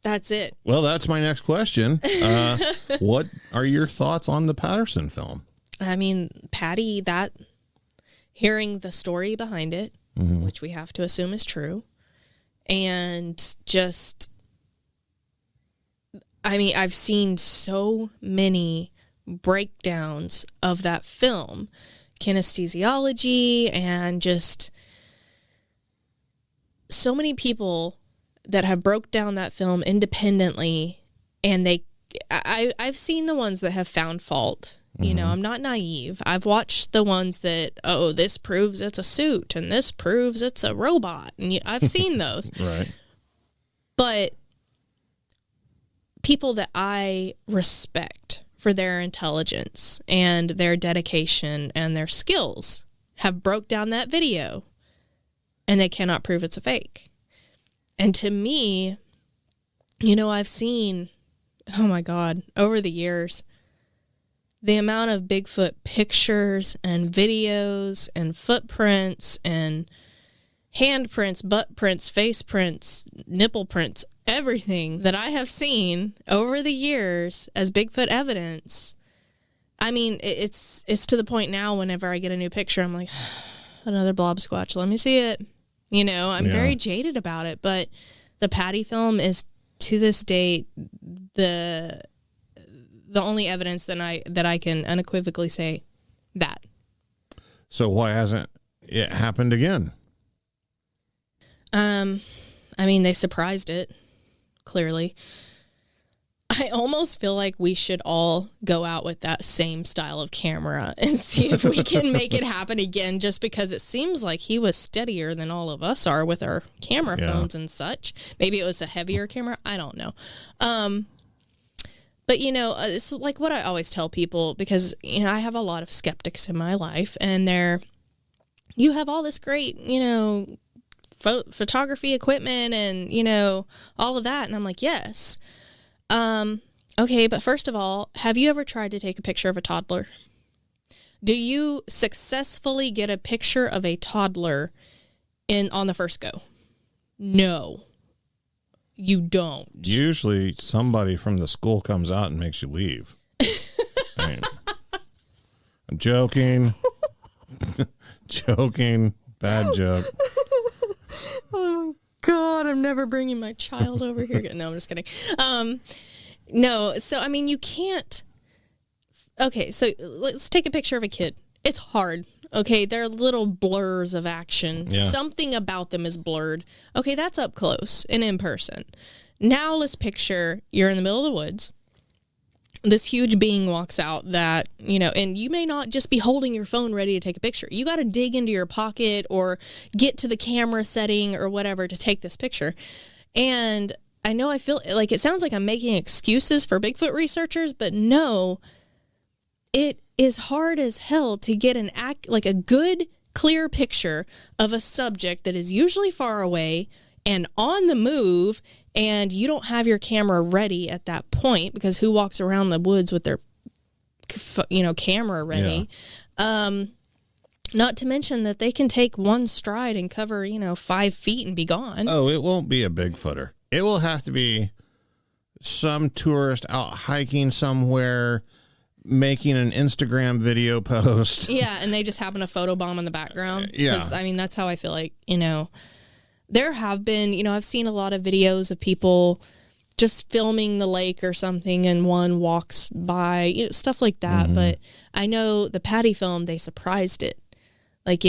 That's it. Well, that's my next question. What are your thoughts on the Patterson film? I mean, Patty, hearing the story behind it, which we have to assume is true, and just, I mean, I've seen so many breakdowns of that film, kinesthesiology, and just so many people that have broke down that film independently, and I've seen the ones that have found fault. You know, I'm not naive. I've watched the ones that, oh, this proves it's a suit and this proves it's a robot. And I've seen those. Right. But people that I respect for their intelligence and their dedication and their skills have broke down that video, and they cannot prove it's a fake. And to me, you know, I've seen, oh my God, over the years, the amount of Bigfoot pictures and videos and footprints and handprints, butt prints, face prints, nipple prints, everything that I have seen over the years as Bigfoot evidence. I mean, it's to the point now whenever I get a new picture, I'm like, another blob squatch, let me see it. You know, I'm very jaded about it, but the Patty film is to this date the only evidence that I can unequivocally say that. So why hasn't it happened again? I mean, they surprised it, clearly. I almost feel like we should all go out with that same style of camera and see if we can make it happen again, just because it seems like he was steadier than all of us are with our camera phones and such. Maybe it was a heavier camera. I don't know. But, you know, it's like what I always tell people, because, you know, I have a lot of skeptics in my life, and you have all this great, you know, photography equipment and, you know, all of that. And I'm like, yes. Okay, but first of all, have you ever tried to take a picture of a toddler? Do you successfully get a picture of a toddler on the first go? No. You don't. Usually somebody from the school comes out and makes you leave. I mean, I'm joking. Joking. Bad joke. Oh my God, I'm never bringing my child over here. No, I'm just kidding. No, so I mean, you can't. Okay, so let's take a picture of a kid. It's hard. Okay, they're little blurs of action. Yeah. Something about them is blurred. Okay, that's up close and in person. Now let's picture you're in the middle of the woods. This huge being walks out that, you know, and you may not just be holding your phone ready to take a picture. You got to dig into your pocket or get to the camera setting or whatever to take this picture. And I know I feel like it sounds like I'm making excuses for Bigfoot researchers, but no, it is hard as hell to get a good, clear picture of a subject that is usually far away and on the move, and you don't have your camera ready at that point, because who walks around the woods with their, you know, camera ready? Yeah. Not to mention that they can take one stride and cover, you know, 5 feet and be gone. Oh, it won't be a Bigfooter. It will have to be some tourist out hiking somewhere, making an Instagram video post. Yeah, and they just happen to photobomb in the background. Yeah. I mean, that's how I feel like, you know, there have been, you know, I've seen a lot of videos of people just filming the lake or something, and one walks by, you know, stuff like that. Mm-hmm. But I know the Patty film, they surprised it. Like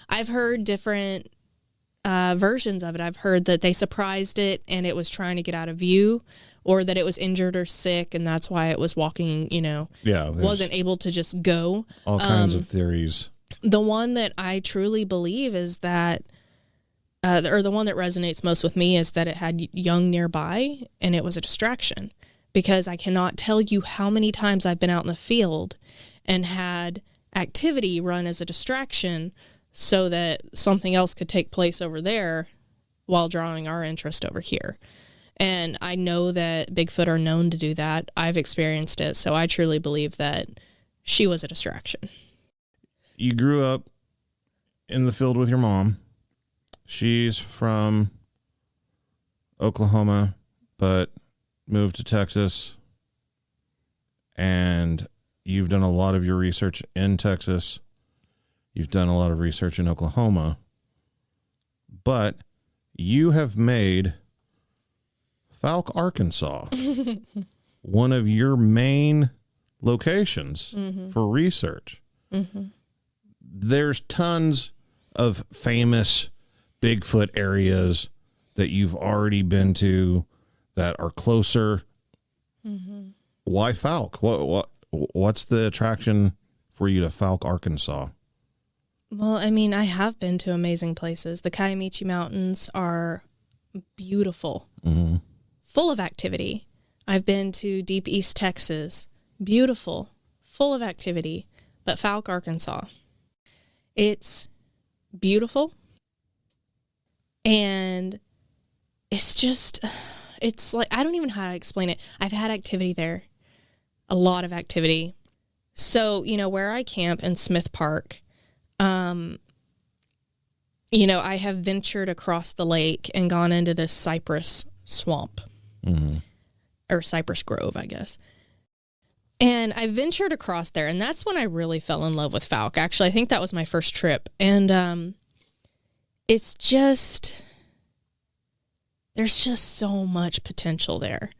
I've heard different versions of it. I've heard that they surprised it and it was trying to get out of view, or that it was injured or sick, and that's why it was walking, you know, wasn't able to just go. All kinds of theories. The one that I truly believe is that, or the one that resonates most with me, is that it had young nearby and it was a distraction. Because I cannot tell you how many times I've been out in the field and had activity run as a distraction so that something else could take place over there while drawing our interest over here. And I know that Bigfoot are known to do that. I've experienced it. So I truly believe that she was a distraction. You grew up in the field with your mom. She's from Oklahoma, but moved to Texas. And you've done a lot of your research in Texas. You've done a lot of research in Oklahoma. But you have made Fouke, Arkansas one of your main locations for research. There's tons of famous Bigfoot areas that you've already been to that are closer. Why Fouke? What's the attraction for you to Fouke, Arkansas? Well, I mean, I have been to amazing places. The Kiamichi Mountains are beautiful, full of activity. I've been to Deep East Texas, beautiful, full of activity. But Fouke, Arkansas, it's beautiful. And it's just, it's like, I don't even know how to explain it. I've had activity there, a lot of activity. So, you know, where I camp in Smith Park, you know, I have ventured across the lake and gone into this cypress swamp, or cypress grove, I guess. And I ventured across there, and that's when I really fell in love with Fouke. Actually, I think that was my first trip. And it's just, there's just so much potential there.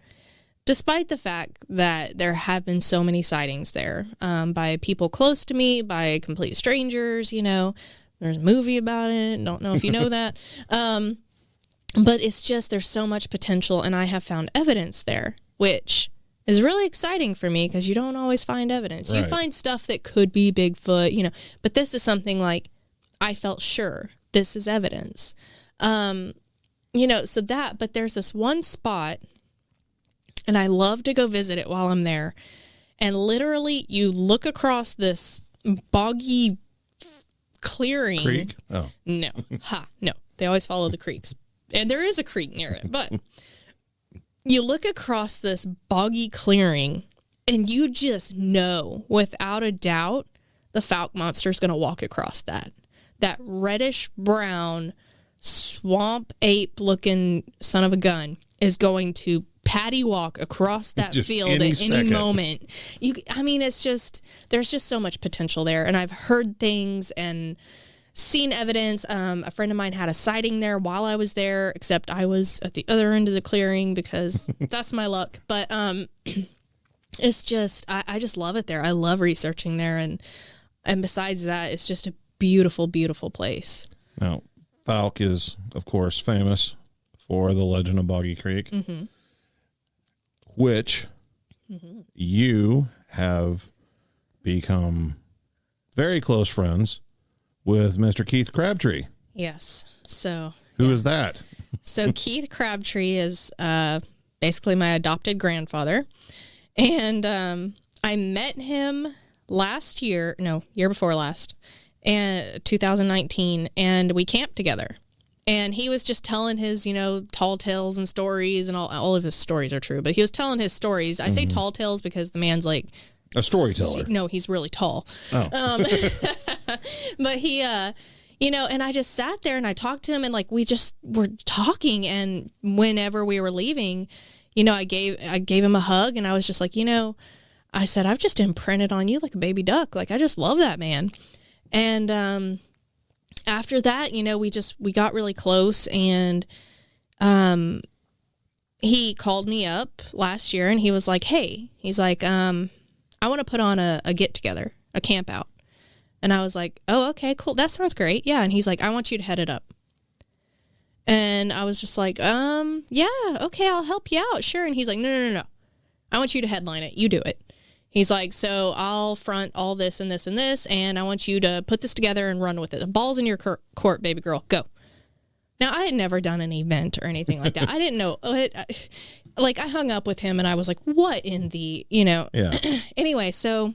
Despite the fact that there have been so many sightings there, by people close to me, by complete strangers, you know, there's a movie about it. Don't know if you know that. But it's just, there's so much potential, and I have found evidence there, which is really exciting for me because you don't always find evidence. Right. You find stuff that could be Bigfoot, you know, but this is something like I felt sure this is evidence. You know, so that, but there's this one spot, and I love to go visit it while I'm there. And literally, you look across this boggy clearing. Creek? Oh. No. No. They always follow the creeks. And there is a creek near it. But you look across this boggy clearing, and you just know, without a doubt, the Fouke monster's going to walk across that. That reddish-brown, swamp ape-looking son of a gun is going to patty walk across that field at any moment. I mean, it's just, there's just so much potential there. And I've heard things and seen evidence. A friend of mine had a sighting there while I was there, except I was at the other end of the clearing because that's my luck. But it's just, I just love it there. I love researching there. And besides that, it's just a beautiful, beautiful place. Now, Fouke is, of course, famous for the legend of Boggy Creek, which you have become very close friends with Mr. Keith Crabtree. Yes. So who is that? So Keith Crabtree is basically my adopted grandfather. And I met him year before last, and 2019, and we camped together. And he was just telling his, you know, tall tales and stories, and all of his stories are true, but he was telling his stories. I say tall tales because the man's like a storyteller. No, he's really tall. Oh. But he, you know, and I just sat there and I talked to him, and like we just were talking. And whenever we were leaving, you know, I gave him a hug, and I was just like, you know, I said, I've just imprinted on you like a baby duck. Like, I just love that man. And after that, you know, we got really close, and he called me up last year, and he was like, hey, he's like, I want to put on a get together, a camp out. And I was like, oh, okay, cool. That sounds great. Yeah. And he's like, I want you to head it up. And I was just like, yeah, okay, I'll help you out. Sure. And he's like, no. I want you to headline it. You do it. He's like, so I'll front all this and this and this, and I want you to put this together and run with it. The ball's in your court, baby girl. Go. Now, I had never done an event or anything like that. I didn't know. Like, I hung up with him, and I was like, what in the, you know. Yeah. Anyway, so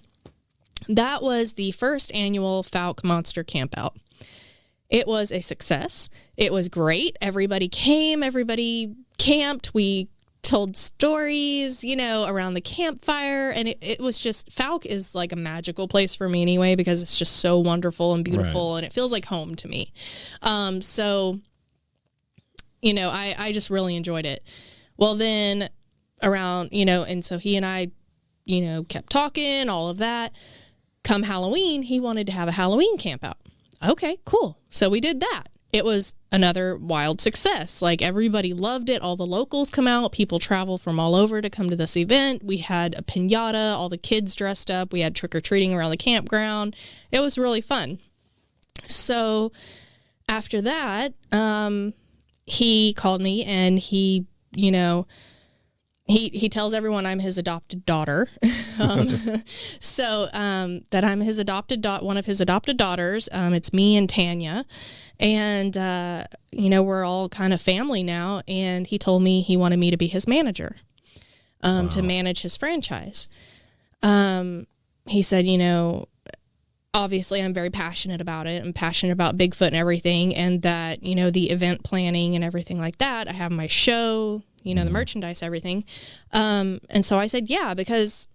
that was the first annual Fouke Monster Campout. It was a success. It was great. Everybody came. Everybody camped. We told stories, around the campfire. And it was just, Fouke is like a magical place for me anyway, because it's just so wonderful and beautiful, and it feels like home to me. So, I just really enjoyed it. Well, then around, and so he and I, kept talking, all of that. Come Halloween, he wanted to have a Halloween camp out. Okay, cool. So we did that. It was another wild success. Like, everybody loved it. All the locals come out. People travel from all over to come to this event. We had a piñata, all the kids dressed up. We had trick-or-treating around the campground. It was really fun. So after that, he called me, and he tells everyone I'm his adopted daughter. That I'm his one of his adopted daughters. It's me and Tanya. And, we're all kind of family now. And he told me he wanted me to be his manager, to manage his franchise. He said, obviously I'm very passionate about it. I'm passionate about Bigfoot and everything. And that, the event planning and everything like that. I have my show, the merchandise, everything. And so I said, yeah, because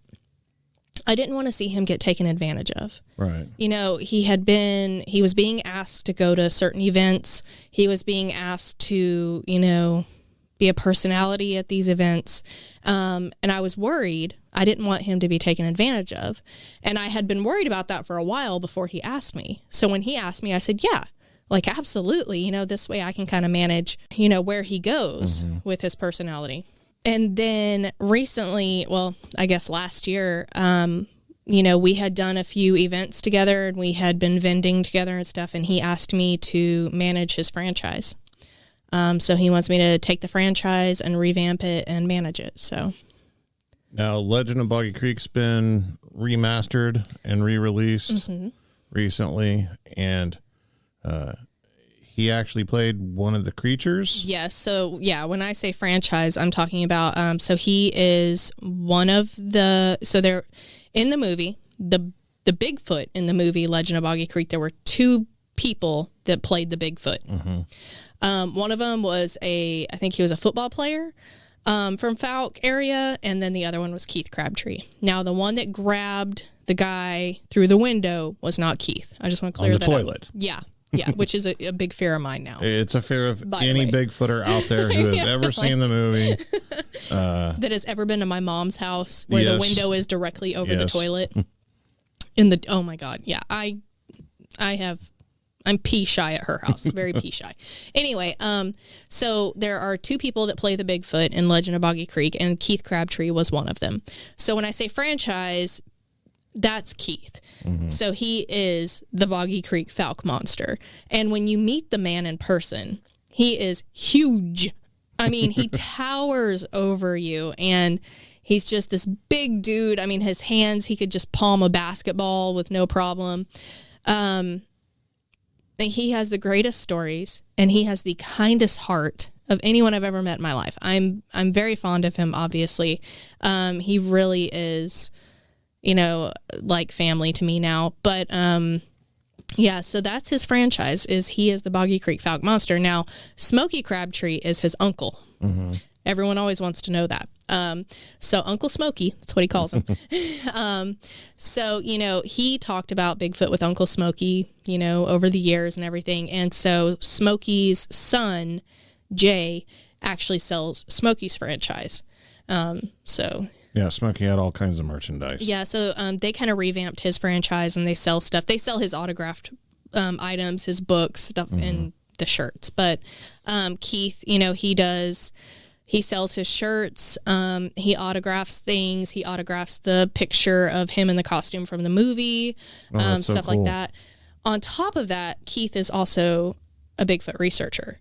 I didn't want to see him get taken advantage of. Right. He was being asked to go to certain events. He was being asked to, be a personality at these events. And I was worried. I didn't want him to be taken advantage of. And I had been worried about that for a while before he asked me. So when he asked me, I said, yeah, like, absolutely. This way I can kind of manage, where he goes with his personality. And then recently, well, I guess last year, we had done a few events together, and we had been vending together and stuff. And he asked me to manage his franchise. So he wants me to take the franchise and revamp it and manage it. So now Legend of Boggy Creek's been remastered and re-released recently. And, he actually played one of the creatures. Yes. So yeah, when I say franchise, I'm talking about, so he is one of so they're in the movie, the Bigfoot in the movie, Legend of Boggy Creek, there were two people that played the Bigfoot. One of them was I think he was a football player, from Fouke area. And then the other one was Keith Crabtree. Now the one that grabbed the guy through the window was not Keith. I just want to clear that up. On the toilet. Yeah. Yeah, which is a big fear of mine now. It's a fear of any Bigfooter out there who has ever seen the movie. That has ever been to my mom's house, where the window is directly over the toilet. Oh my God. Yeah, I'm pee shy at her house. Very pee shy. Anyway, so there are two people that play the Bigfoot in Legend of Boggy Creek, and Keith Crabtree was one of them. So when I say franchise, that's Keith. So he is the Boggy Creek Fouke monster. And when you meet the man in person, he is huge. I mean, he towers over you, and he's just this big dude. I mean, his hands, he could just palm a basketball with no problem. And he has the greatest stories, and he has the kindest heart of anyone I've ever met in my life. I'm very fond of him, obviously. He really is, like family to me now. But yeah, so that's his franchise, he is the Boggy Creek Fouke monster. Now, Smokey Crabtree is his uncle. Everyone always wants to know that. So Uncle Smokey, that's what he calls him. So, he talked about Bigfoot with Uncle Smokey, over the years and everything. And so Smokey's son, Jay, actually sells Smokey's franchise. Yeah, Smokey had all kinds of merchandise. Yeah, so they kind of revamped his franchise, and they sell stuff. They sell his autographed items, his books, stuff, and the shirts. But Keith, he sells his shirts. He autographs things. He autographs the picture of him in the costume from the movie, stuff like that. On top of that, Keith is also a Bigfoot researcher.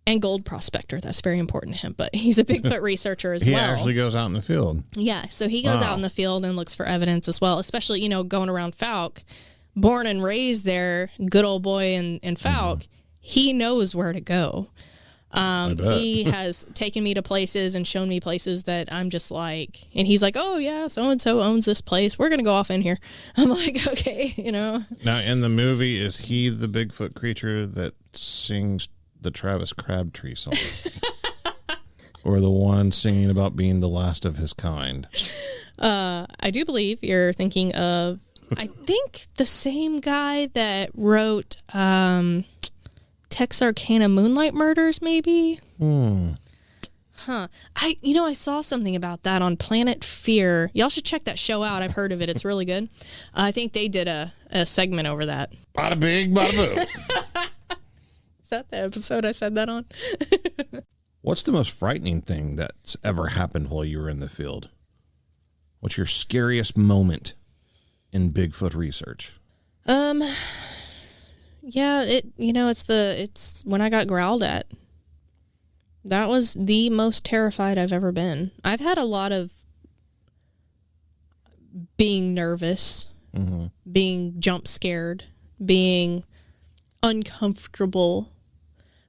And gold prospector. That's very important to him. But he's a Bigfoot researcher as well. He actually goes out in the field. Yeah, so he goes out in the field and looks for evidence as well, especially, going around Fouke. Born and raised there, good old boy in Fouke, he knows where to go. He has taken me to places and shown me places that I'm just like, and he's like, oh yeah, so-and-so owns this place. We're going to go off in here. I'm like, okay, Now, in the movie, is he the Bigfoot creature that sings the Travis Crabtree song? or the one singing about being the last of his kind? I do believe you're thinking of, I think, the same guy that wrote Texarkana Moonlight Murders, maybe? Huh. I saw something about that on Planet Fear. Y'all should check that show out. I've heard of it. It's really good. I think they did a segment over that. Bada big, bada boo. Is that the episode I said that on? What's the most frightening thing that's ever happened while you were in the field? What's your scariest moment in Bigfoot research? Yeah, it's when I got growled at. That was the most terrified I've ever been. I've had a lot of being nervous, being jump scared, being uncomfortable.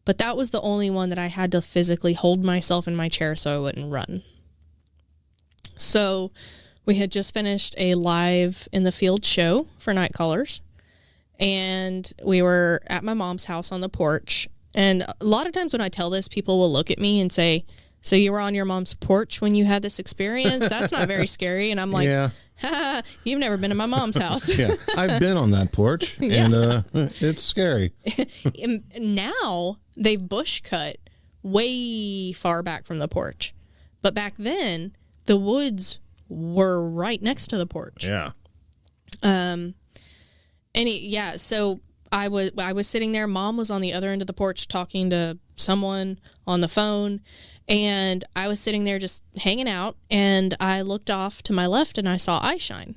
But that was the only one that I had to physically hold myself in my chair so I wouldn't run. So we had just finished a live in the field show for night callers. And we were at my mom's house on the porch. And a lot of times when I tell this, people will look at me and say, so you were on your mom's porch when you had this experience? That's not very scary. And I'm like, yeah. You've never been to my mom's house. Yeah, I've been on that porch, and it's scary. Now they've bush cut way far back from the porch. But back then, the woods were right next to the porch. Yeah. So I was sitting there. Mom was on the other end of the porch talking to someone on the phone, and I was sitting there just hanging out, and I looked off to my left and I saw eye shine.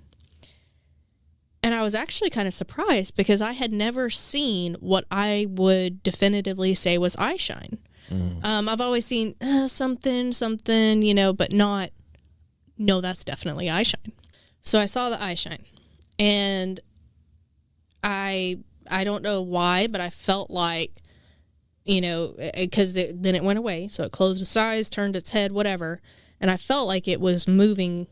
And I was actually kind of surprised because I had never seen what I would definitively say was eye shine. I've always seen something, but not, no, that's definitely eye shine. So I saw the eye shine, and I don't know why, but I felt like, because then it went away. So it closed its eyes, turned its head, whatever. And I felt like it was moving,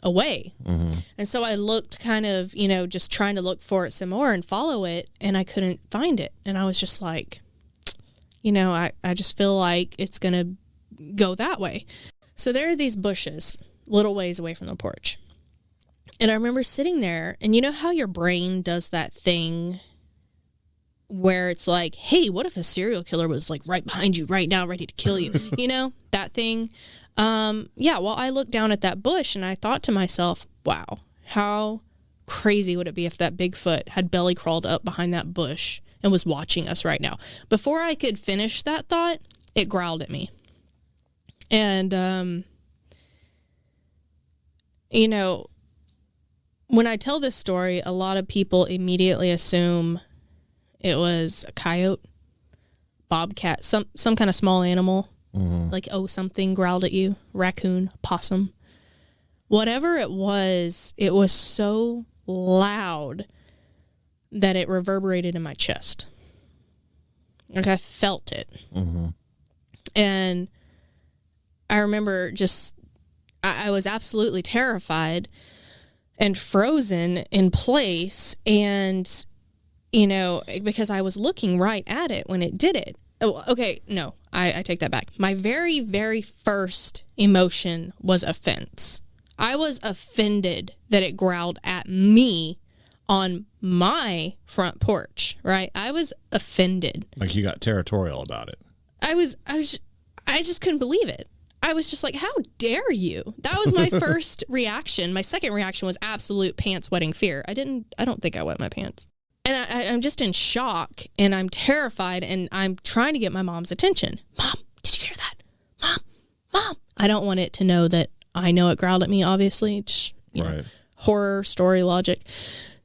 away. And so I looked kind of, just trying to look for it some more and follow it. And I couldn't find it. And I was just like, I just feel like it's going to go that way. So there are these bushes, little ways away from the porch. And I remember sitting there, and you know how your brain does that thing where it's like, hey, what if a serial killer was like right behind you right now, ready to kill you? That thing. Well, I looked down at that bush and I thought to myself, wow, how crazy would it be if that Bigfoot had belly crawled up behind that bush and was watching us right now? Before I could finish that thought, it growled at me. And, when I tell this story, a lot of people immediately assume it was a coyote, bobcat, some kind of small animal, like, something growled at you, raccoon, possum. Whatever it was so loud that it reverberated in my chest. Like, I felt it. And I remember I was absolutely terrified and frozen in place, and because I was looking right at it when it did it. Oh, okay, no, I take that back. My very, very first emotion was offense. I was offended that it growled at me on my front porch, right? I was offended. Like you got territorial about it. I just couldn't believe it. I was just like, how dare you? That was my first reaction. My second reaction was absolute pants wetting fear. I don't think I wet my pants. And I'm just in shock, and I'm terrified, and I'm trying to get my mom's attention. Mom, did you hear that? Mom. I don't want it to know that I know it growled at me, obviously. Just, right. Horror story logic.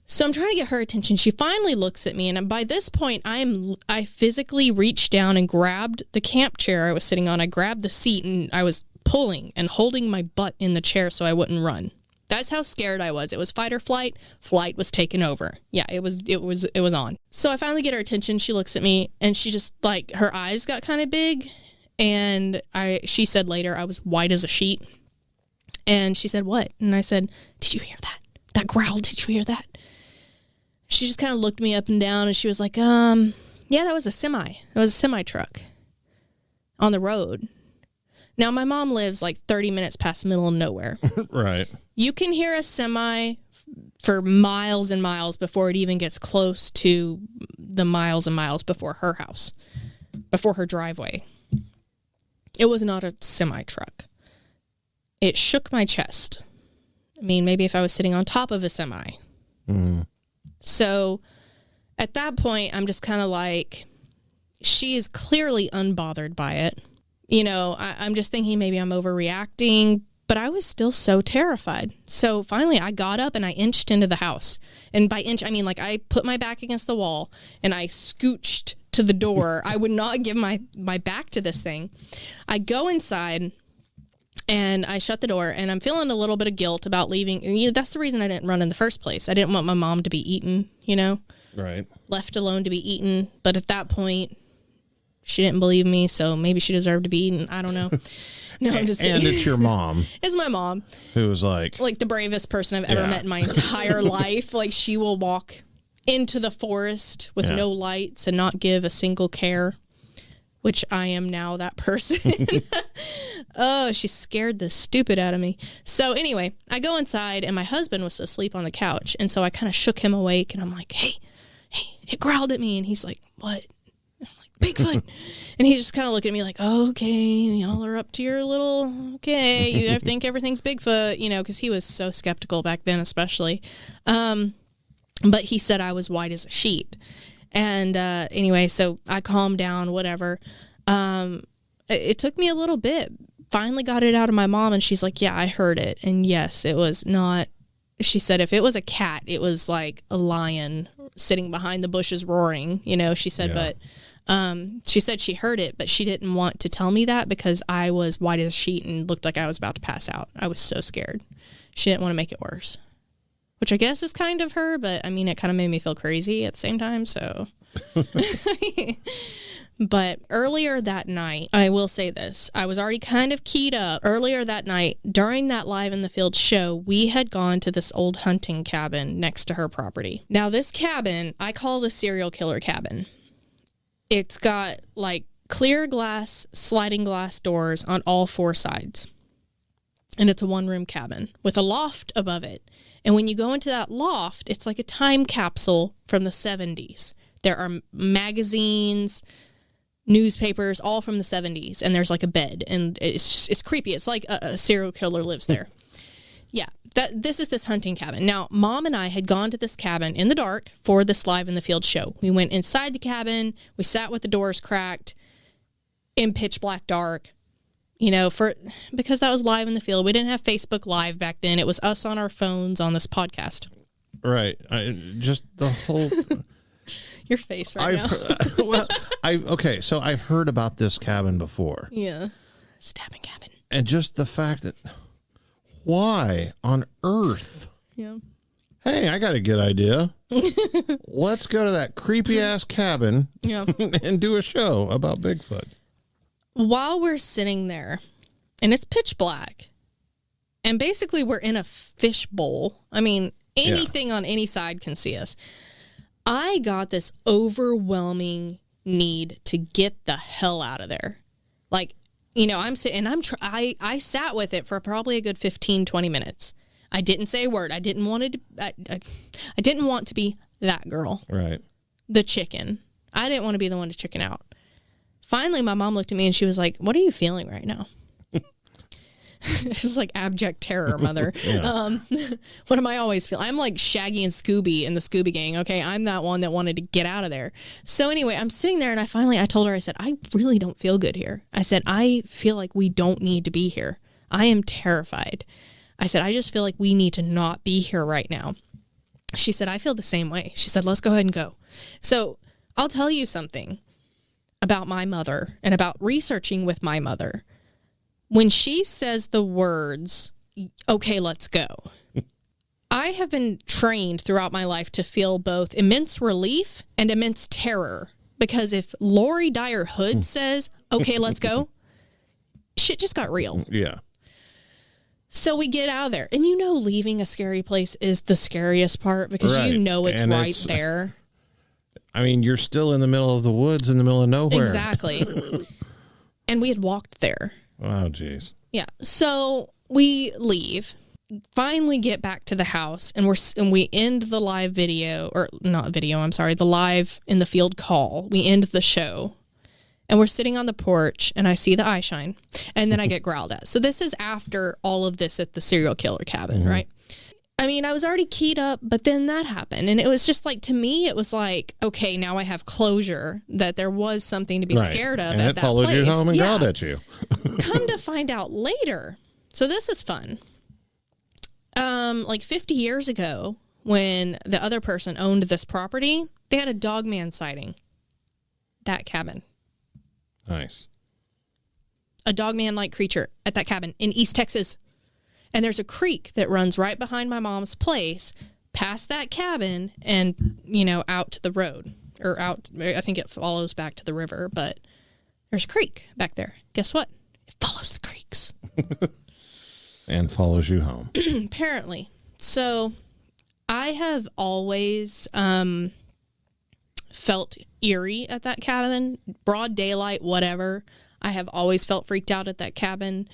So I'm trying to get her attention. She finally looks at me, and by this point, I physically reached down and grabbed the camp chair I was sitting on. I grabbed the seat, and I was pulling and holding my butt in the chair so I wouldn't run. That's how scared I was. It was fight or flight. Flight was taken over. Yeah, it was on. So I finally get her attention. She looks at me, and she just, like, her eyes got kind of big, and she said later I was white as a sheet. And she said, what? And I said, did you hear that? That growl, did you hear that? She just kind of looked me up and down, and she was like, yeah, that was a semi. It was a semi truck on the road. Now, my mom lives like 30 minutes past the middle of nowhere. Right. You can hear a semi for miles and miles before it even gets close to the miles and miles before her house, before her driveway. It was not a semi truck. It shook my chest. I mean, maybe if I was sitting on top of a semi. Mm. So at that point, I'm just kind of like, she is clearly unbothered by it. You know, I'm just thinking maybe I'm overreacting, but I was still so terrified. So finally I got up and I inched into the house. And by inch, I mean like I put my back against the wall and I scooched to the door. I would not give my back to this thing. I go inside and I shut the door, and I'm feeling a little bit of guilt about leaving. And, you know, that's the reason I didn't run in the first place. I didn't want my mom to be eaten, you know, Right. left alone to be eaten. But at that point, she didn't believe me, so maybe she deserved to be eaten. I don't know. No, I'm just kidding. And it's your mom. It's my mom. Who was like The bravest person I've ever met in my entire life. Like, she will walk into the forest with no lights and not give a single care, which I am now that person. Oh, she scared the stupid out of me. So anyway, I go inside and my husband was asleep on the couch. And so I kind of shook him awake and I'm like, hey, it growled at me. And he's like, what? And I'm like, Bigfoot. And he just kind of looked at me like, oh, okay, y'all are up to your little, okay, you think everything's Bigfoot, you know, because he was so skeptical back then, especially. But he said I was white as a sheet. And anyway, so I calmed down, whatever. It took me a little bit. Finally got it out of my mom, and she's like, yeah, I heard it. And yes, it was not, she said if it was a cat, it was like a lion sitting behind the bushes roaring, you know, she said, but she said she heard it, but she didn't want to tell me that because I was white as a sheet and looked like I was about to pass out. I was so scared. She didn't want to make it worse, which I guess is kind of her, but I mean, it kind of made me feel crazy at the same time, so. But earlier that night, I will say this, I was already kind of keyed up. Earlier that night, during that Live in the Field show, we had gone to this old hunting cabin next to her property. Now, this cabin, I call the serial killer cabin. It's got like clear glass, sliding glass doors on all four sides. And it's a one-room cabin with a loft above it. And when you go into that loft, it's like a time capsule from the 70s. There are magazines, newspapers, all from the 70s. And there's like a bed. And it's creepy. It's like a serial killer lives there. Yeah, this is this hunting cabin. Now, Mom and I had gone to this cabin in the dark for this Live in the Field show. We went inside the cabin. We sat with the doors cracked in pitch black dark. You know, because that was Live in the Field. We didn't have Facebook Live back then. It was us on our phones on this podcast. Right. Just the whole... Your face right now. Okay, so I've heard about this cabin before. Yeah. Stabbing cabin. And just the fact that... Why on earth? Yeah. Hey, I got a good idea. Let's go to that creepy-ass cabin and do a show about Bigfoot. While we're sitting there, and it's pitch black, and basically we're in a fish bowl. I mean, anything on any side can see us. I got this overwhelming need to get the hell out of there. Like, you know, I'm sitting, and I sat with it for probably a good 15, 20 minutes. I didn't say a word. I didn't want to be that girl. Right. The chicken. I didn't want to be the one to chicken out. Finally, my mom looked at me and she was like, what are you feeling right now? This is like abject terror, mother. What am I always feeling? I'm like Shaggy and Scooby in the Scooby Gang. Okay, I'm that one that wanted to get out of there. So anyway, I'm sitting there and I told her, I said, I really don't feel good here. I said, I feel like we don't need to be here. I am terrified. I said, I just feel like we need to not be here right now. She said, I feel the same way. She said, let's go ahead and go. So I'll tell you something about my mother and about researching with my mother. When she says the words, okay, let's go, I have been trained throughout my life to feel both immense relief and immense terror. Because if Lori Dyer Hood says, okay, let's go, shit just got real. Yeah. So we get out of there. And you know, leaving a scary place is the scariest part because you know it's right there. I mean, you're still in the middle of the woods in the middle of nowhere. Exactly. And we had walked there. Oh, geez. Yeah. So we leave, finally get back to the house, and we end the live video, or not video, I'm sorry, the live in the field call. We end the show, and we're sitting on the porch, and I see the eye shine, and then I get growled at. So this is after all of this at the serial killer cabin, right? I mean, I was already keyed up, but then that happened. And it was just like, to me, it was like, okay, now I have closure that there was something to be scared of and at it that followed place. you home and growled at you. Come to find out later. So this is fun. Like 50 years ago, when the other person owned this property, they had a dogman sighting. That cabin. Nice. A dogman-like creature at that cabin in East Texas. And there's a creek that runs right behind my mom's place, past that cabin, and, you know, out to the road. Or out, I think it follows back to the river, but there's a creek back there. Guess what? It follows the creeks. And follows you home. Apparently. So I have always felt eerie at that cabin. Broad daylight, whatever. I have always felt freaked out at that cabin.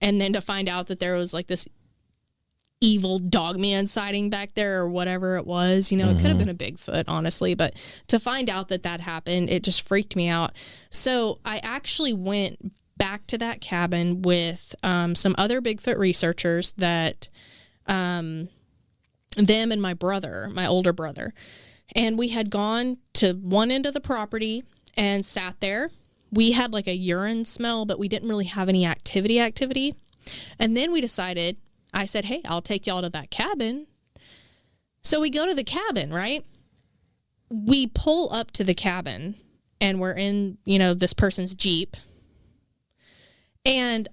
And then to find out that there was like this evil dogman sighting back there or whatever it was, you know, it could have been a Bigfoot, honestly. But to find out that that happened, it just freaked me out. So I actually went back to that cabin with some other Bigfoot researchers that them and my brother, my older brother. And we had gone to one end of the property and sat there. We had like a urine smell, but we didn't really have any activity. And then we decided, I said, hey, I'll take y'all to that cabin. So we go to the cabin, right? We pull up to the cabin and we're in, you know, this person's Jeep. And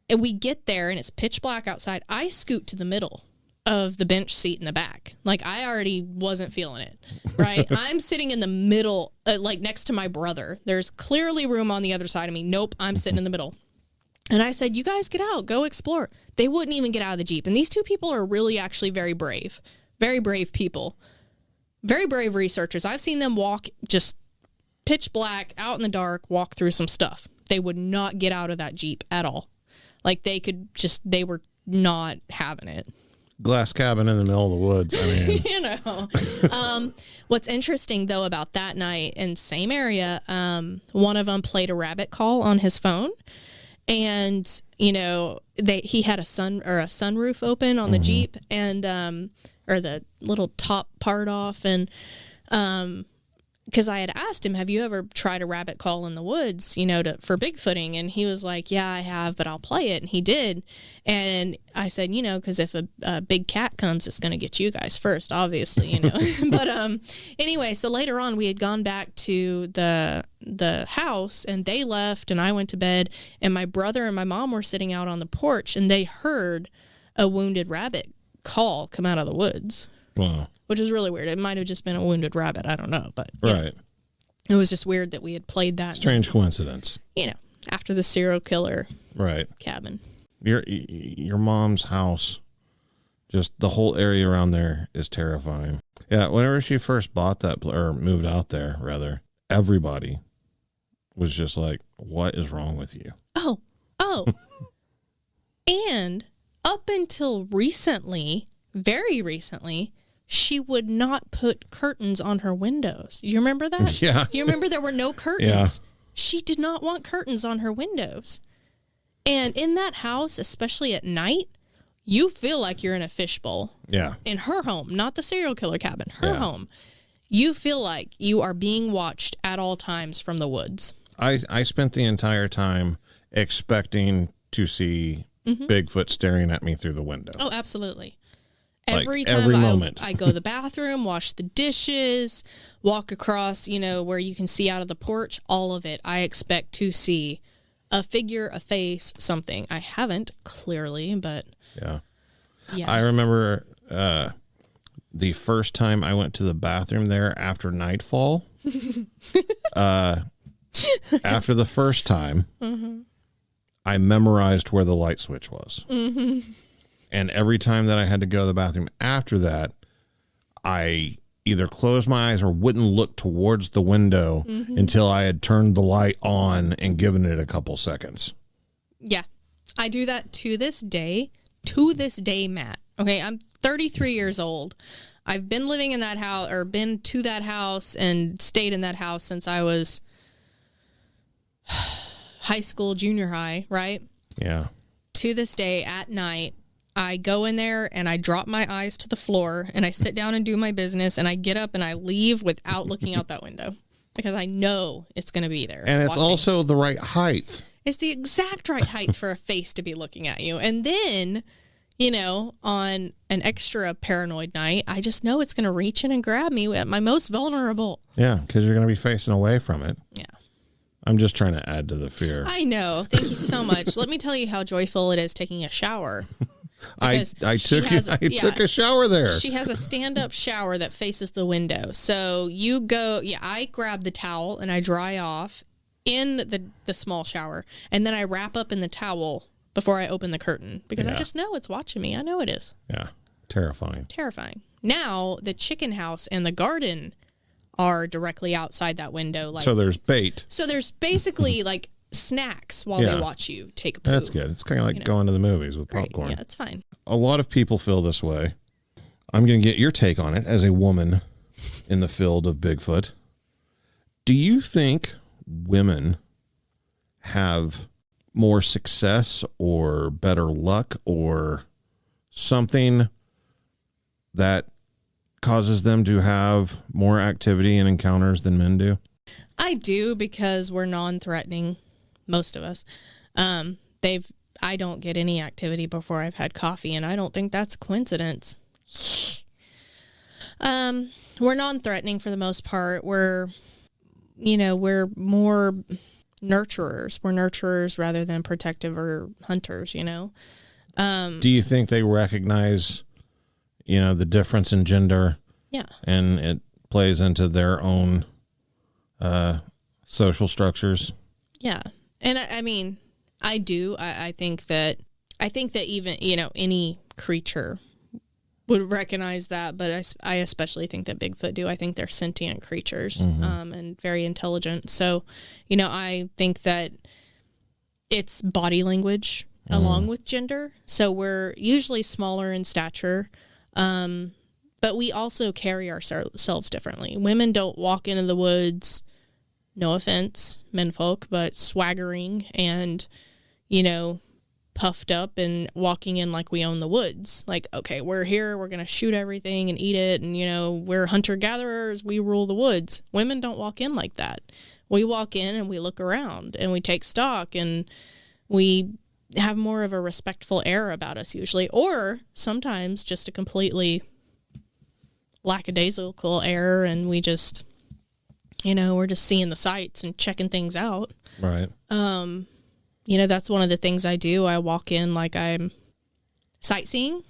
we get there and it's pitch black outside. I scoot to the middle of the bench seat in the back. Like, I already wasn't feeling it, right? I'm sitting in the middle, like next to my brother. There's clearly room on the other side of me. Nope, I'm sitting in the middle. And I said, you guys get out, go explore. They wouldn't even get out of the Jeep. And these two people are really actually very brave people, very brave researchers. I've seen them walk just pitch black out in the dark, walk through some stuff. They would not get out of that Jeep at all. Like, they were not having it. Glass cabin in the middle of the woods. I mean, You know, what's interesting though about that night in same area, one of them played a rabbit call on his phone, and you know he had a sunroof open on the Jeep, and or the little top part off, and because I had asked him, have you ever tried a rabbit call in the woods, you know, for Bigfooting? And he was like, yeah, I have, but I'll play it. And he did. And I said, you know, because if a big cat comes, it's going to get you guys first, obviously, you know. But anyway, so later on, we had gone back to the house, and they left, and I went to bed, and my brother and my mom were sitting out on the porch, and they heard a wounded rabbit call come out of the woods. wow. Which is really weird. It might have just been a wounded rabbit. I don't know. But Right. it was just weird that we had played that. Strange coincidence. You know, after the serial killer Right. cabin. Your mom's house, just the whole area around there is terrifying. Yeah, whenever she first bought that, or moved out there, rather, everybody was just like, what is wrong with you? Oh. And up until recently, very recently, she would not put curtains on her windows. You remember that? Yeah. You remember there were no curtains? Yeah. She did not want curtains on her windows. And in that house, especially at night, you feel like you're in a fishbowl. Yeah. In her home, not the serial killer cabin, her Yeah. home. You feel like you are being watched at all times from the woods. I spent the entire time expecting to see Bigfoot staring at me through the window. Oh, absolutely. Like, Every time every moment. I go to the bathroom, wash the dishes, walk across, you know, where you can see out of the porch, all of it, I expect to see a figure, a face, something. I haven't, clearly, but Yeah. yeah. I remember the first time I went to the bathroom there after nightfall. After the first time, I memorized where the light switch was. And every time that I had to go to the bathroom after that, I either close my eyes or wouldn't look towards the window until I had turned the light on and given it a couple seconds. Yeah. I do that to this day. To this day, Matt. Okay, I'm 33 years old. I've been living in that house, or been to that house and stayed in that house since I was high school, junior high, right? Yeah. To this day, at night, I go in there and I drop my eyes to the floor and I sit down and do my business and I get up and I leave without looking out that window because I know it's going to be there. And it's watching. also the right height. It's the exact right height for a face to be looking at you. And then, you know, on an extra paranoid night, I just know it's going to reach in and grab me at my most vulnerable. Yeah, because you're going to be facing away from it. Yeah. I'm just trying to add to the fear. I know. Thank you so much. Let me tell you how joyful it is taking a shower. I took a shower there. She has a stand-up shower that faces the window. So you go, I grab the towel and I dry off in the small shower. And then I wrap up in the towel before I open the curtain because I just know it's watching me. I know it is. Yeah. Terrifying. Now, the chicken house and the garden are directly outside that window. Like, so there's bait. So there's basically like snacks while they watch you take a poo. That's good. It's kind of like going to the movies with popcorn. Yeah, it's fine. A lot of people feel this way. I'm going to get your take on it as a woman in the field of Bigfoot. Do you think women have more success or better luck or something that causes them to have more activity and encounters than men do? I do, because we're non-threatening, most of us. I don't get any activity before I've had coffee, and I don't think that's a coincidence. We're non-threatening for the most part. We're more nurturers. We're nurturers rather than protective or hunters, you know? Do you think they recognize, the difference in gender? Yeah. And it plays into their own social structures? Yeah. And I mean, I do. I think that even, any creature would recognize that, but I especially think that Bigfoot do. I think they're sentient creatures, and very intelligent. So, I think that it's body language along with gender. So we're usually smaller in stature, but we also carry ourselves differently. Women don't walk into the woods, no offense, menfolk, but swaggering and, puffed up and walking in like we own the woods. Like, okay, we're here, we're going to shoot everything and eat it. And, we're hunter-gatherers, we rule the woods. Women don't walk in like that. We walk in and we look around and we take stock and we have more of a respectful air about us usually, or sometimes just a completely lackadaisical air, and we just, we're just seeing the sights and checking things out. Right. That's one of the things I do. I walk in like I'm sightseeing,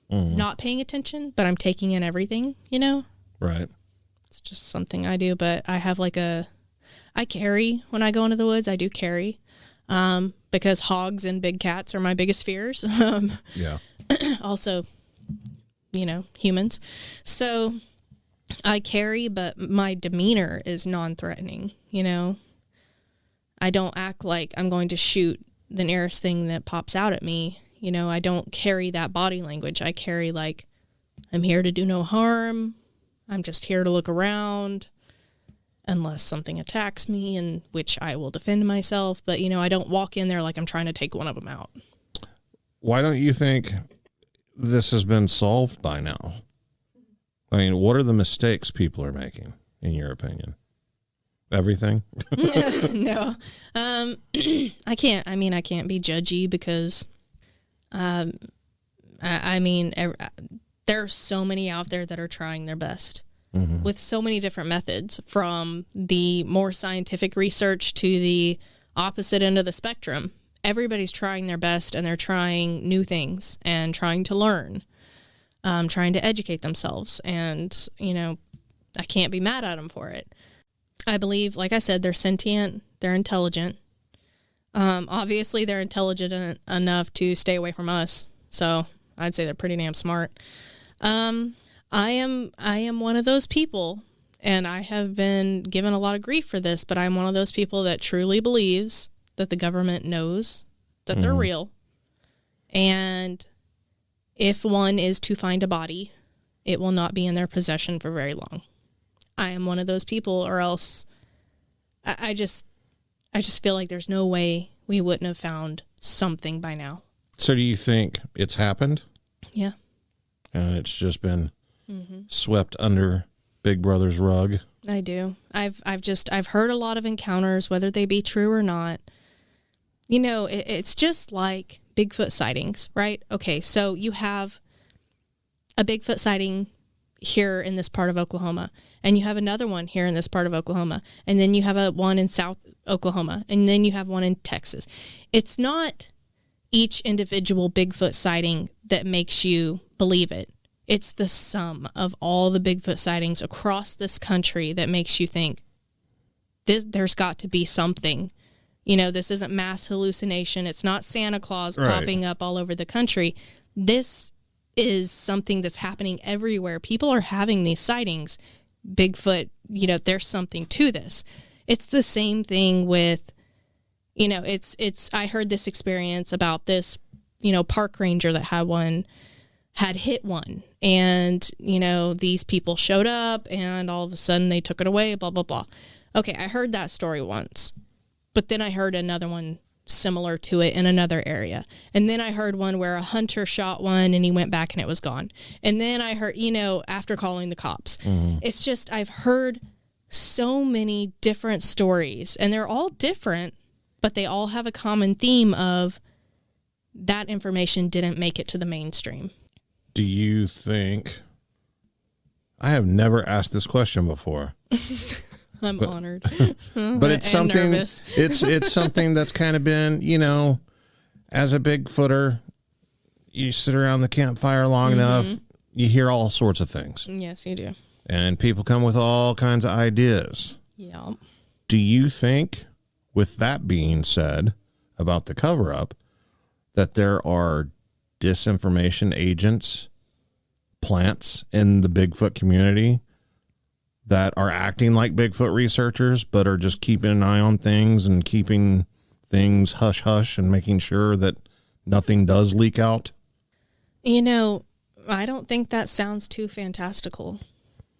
not paying attention, but I'm taking in everything, Right. It's just something I do, but I have I carry when I go into the woods. I do carry, because hogs and big cats are my biggest fears. Yeah. Also, humans. So I carry, but my demeanor is non-threatening, I don't act like I'm going to shoot the nearest thing that pops out at me. I don't carry that body language. I carry like, I'm here to do no harm. I'm just here to look around unless something attacks me, in which I will defend myself. But, I don't walk in there like I'm trying to take one of them out. Why don't you think this has been solved by now? I mean, what are the mistakes people are making, in your opinion? Everything? No. I can't be judgy because, there's so many out there that are trying their best with so many different methods, from the more scientific research to the opposite end of the spectrum. Everybody's trying their best, and they're trying new things and trying to learn, trying to educate themselves. And, I can't be mad at them for it. I believe, like I said, they're sentient, they're intelligent. Obviously, they're intelligent enough to stay away from us. So I'd say they're pretty damn smart. I am one of those people, and I have been given a lot of grief for this, but I'm one of those people that truly believes that the government knows that they're real. And if one is to find a body, it will not be in their possession for very long. I am one of those people, or else I just feel like there's no way we wouldn't have found something by now. So do you think it's happened? Yeah. And it's just been swept under Big Brother's rug? I do. I've heard a lot of encounters, whether they be true or not. You know, it's just like Bigfoot sightings, right? Okay, so you have a Bigfoot sighting here in this part of Oklahoma, and you have another one here in this part of Oklahoma, and then you have a one in South Oklahoma, and then you have one in Texas. It's not each individual Bigfoot sighting that makes you believe it. It's the sum of all the Bigfoot sightings across this country that makes you think there's got to be something. You know, this isn't mass hallucination. It's not Santa Claus popping up all over the country. This is something that's happening everywhere. People are having these sightings. Bigfoot, you know, there's something to this. It's the same thing with, you know, I heard this experience about this, you know, park ranger that had hit one, and, you know, these people showed up and all of a sudden they took it away, blah, blah, blah. Okay, I heard that story once, but then I heard another one similar to it in another area. And then I heard one where a hunter shot one and he went back and it was gone. And then I heard, you know, after calling the cops. It's just, I've heard so many different stories, and they're all different, but they all have a common theme of that information didn't make it to the mainstream. Do you think, I have never asked this question before. I'm honored. But it's something, nervous. it's something that's kind of been, you know, as a Bigfooter, you sit around the campfire long enough, you hear all sorts of things. Yes, you do. And people come with all kinds of ideas. Yeah. Do you think, with that being said about the cover-up, that there are disinformation agents, plants in the Bigfoot community that are acting like Bigfoot researchers, but are just keeping an eye on things and keeping things hush-hush and making sure that nothing does leak out? You know, I don't think that sounds too fantastical.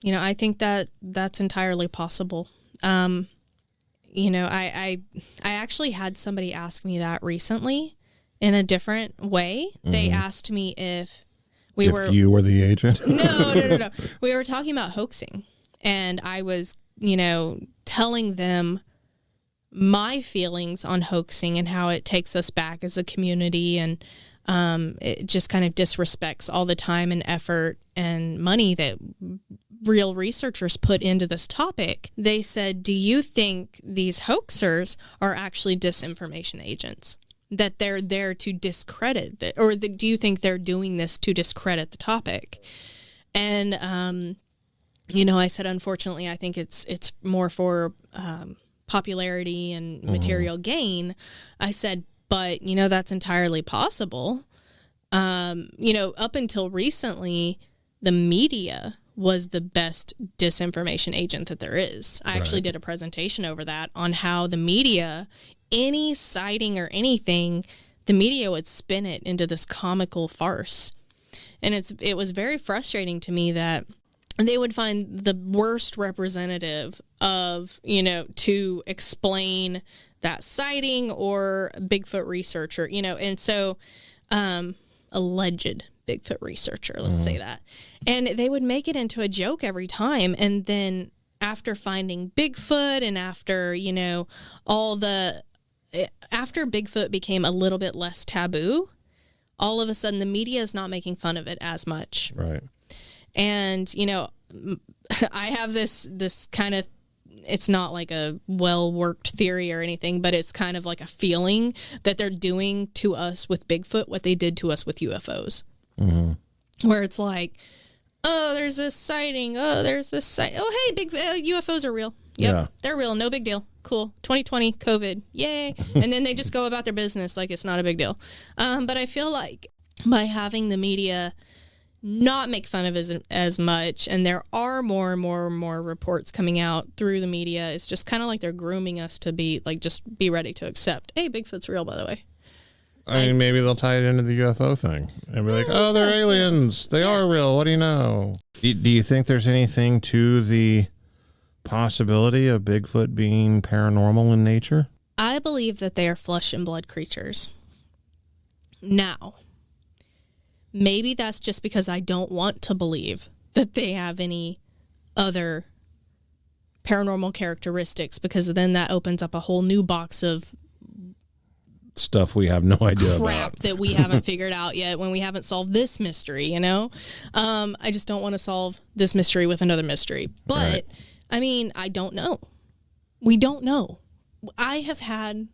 You know, I think that that's entirely possible. You know, I actually had somebody ask me that recently in a different way. They asked me if you were the agent. No. We were talking about hoaxing, and I was, you know, telling them my feelings on hoaxing and how it takes us back as a community, and it just kind of disrespects all the time and effort and money that real researchers put into this topic. They said, do you think these hoaxers are actually disinformation agents? That they're there to discredit that, or do you think they're doing this to discredit the topic? And, you know, I said, unfortunately, I think it's more for popularity and material gain. I said, but, you know, that's entirely possible. You know, up until recently, the media was the best disinformation agent that there is. I actually did a presentation over that, on how the media, any sighting or anything, the media would spin it into this comical farce. And it was very frustrating to me that they would find the worst representative of, you know, to explain that sighting or Bigfoot researcher, you know, and so alleged Bigfoot researcher, let's say that. And they would make it into a joke every time. And then after finding Bigfoot and after, you know, after Bigfoot became a little bit less taboo, all of a sudden the media is not making fun of it as much. Right. And, you know, I have this kind of, it's not like a well-worked theory or anything, but it's kind of like a feeling that they're doing to us with Bigfoot what they did to us with UFOs. Where it's like, oh, there's this sighting. Oh, there's this sighting. Oh, hey, UFOs are real. Yep, they're real. No big deal. Cool. 2020, COVID. Yay. And then they just go about their business like it's not a big deal. But I feel like by having the media not make fun of as much. And there are more and more and more reports coming out through the media. It's just kind of like they're grooming us to be like, just be ready to accept, hey, Bigfoot's real, by the way. I mean, maybe they'll tie it into the UFO thing and be like, oh, they're aliens. They are real. What do you know? Do you think there's anything to the possibility of Bigfoot being paranormal in nature? I believe that they are flesh and blood creatures. Now, maybe that's just because I don't want to believe that they have any other paranormal characteristics, because then that opens up a whole new box of stuff we have no idea crap about that we haven't figured out yet when we haven't solved this mystery, you know? I just don't want to solve this mystery with another mystery. But, right. I mean, I don't know. We don't know. I have had,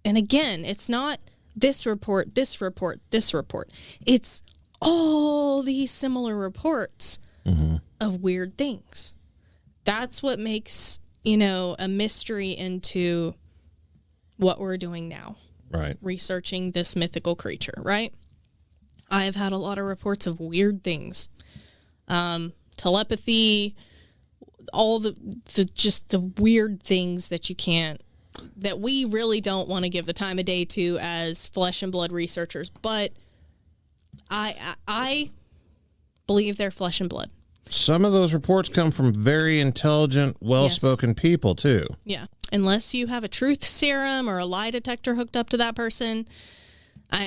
and again, it's not this report, this report, this report. It's all these similar reports of weird things. That's what makes, you know, a mystery into what we're doing now. Right. Researching this mythical creature, right? I have had a lot of reports of weird things. Telepathy, all the just the weird things that that we really don't want to give the time of day to as flesh and blood researchers, but I believe they're flesh and blood. Some of those reports come from very intelligent, well-spoken people, too. Yeah. Unless you have a truth serum or a lie detector hooked up to that person,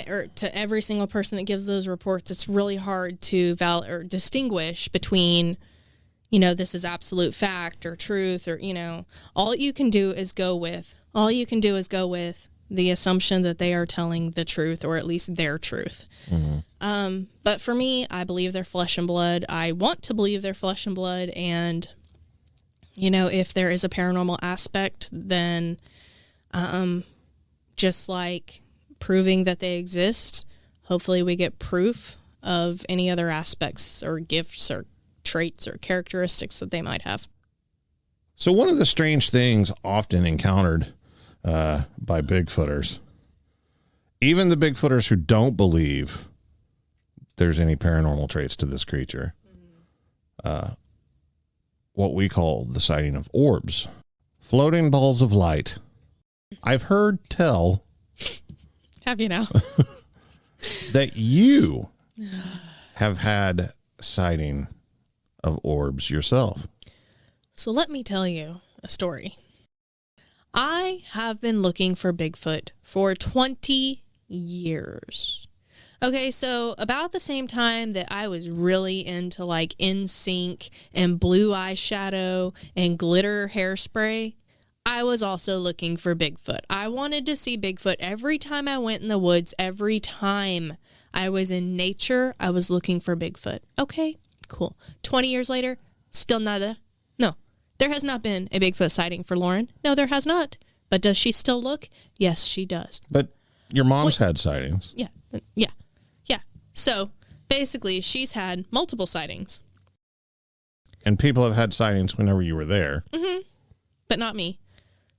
or to every single person that gives those reports, it's really hard to distinguish between, you know, this is absolute fact or truth, or, you know, all you can do is go with the assumption that they are telling the truth, or at least their truth. But for me, I believe they're flesh and blood. I want to believe they're flesh and blood, and you know, if there is a paranormal aspect, then just like proving that they exist, hopefully we get proof of any other aspects or gifts or traits or characteristics that they might have. So one of the strange things often encountered by Bigfooters, even the Bigfooters who don't believe there's any paranormal traits to this creature, what we call the sighting of orbs, floating balls of light. I've heard tell. Have you now? That you have had sighting of orbs yourself. So let me tell you a story. I have been looking for Bigfoot for 20 years. Okay, so about the same time that I was really into like NSYNC and blue eyeshadow and glitter hairspray, I was also looking for Bigfoot. I wanted to see Bigfoot every time I went in the woods. Every time I was in nature, I was looking for Bigfoot. Okay, cool. 20 years later, still nada. No, there has not been a Bigfoot sighting for Lauren. No, there has not. But does she still look? Yes, she does. But your mom's had sightings. Yeah. So basically, she's had multiple sightings. And people have had sightings whenever you were there. But not me.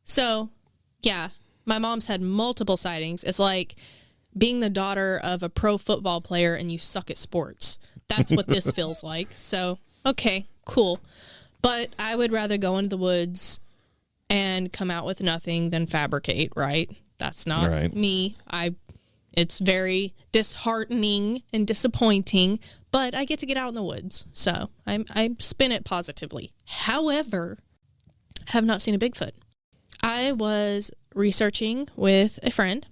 So, yeah, my mom's had multiple sightings. It's like being the daughter of a pro football player and you suck at sports. That's what this feels like. So, okay, cool. But I would rather go into the woods and come out with nothing than fabricate, right? That's not me. It's very disheartening and disappointing, but I get to get out in the woods. So I spin it positively. However, I have not seen a Bigfoot. I was researching with a friend.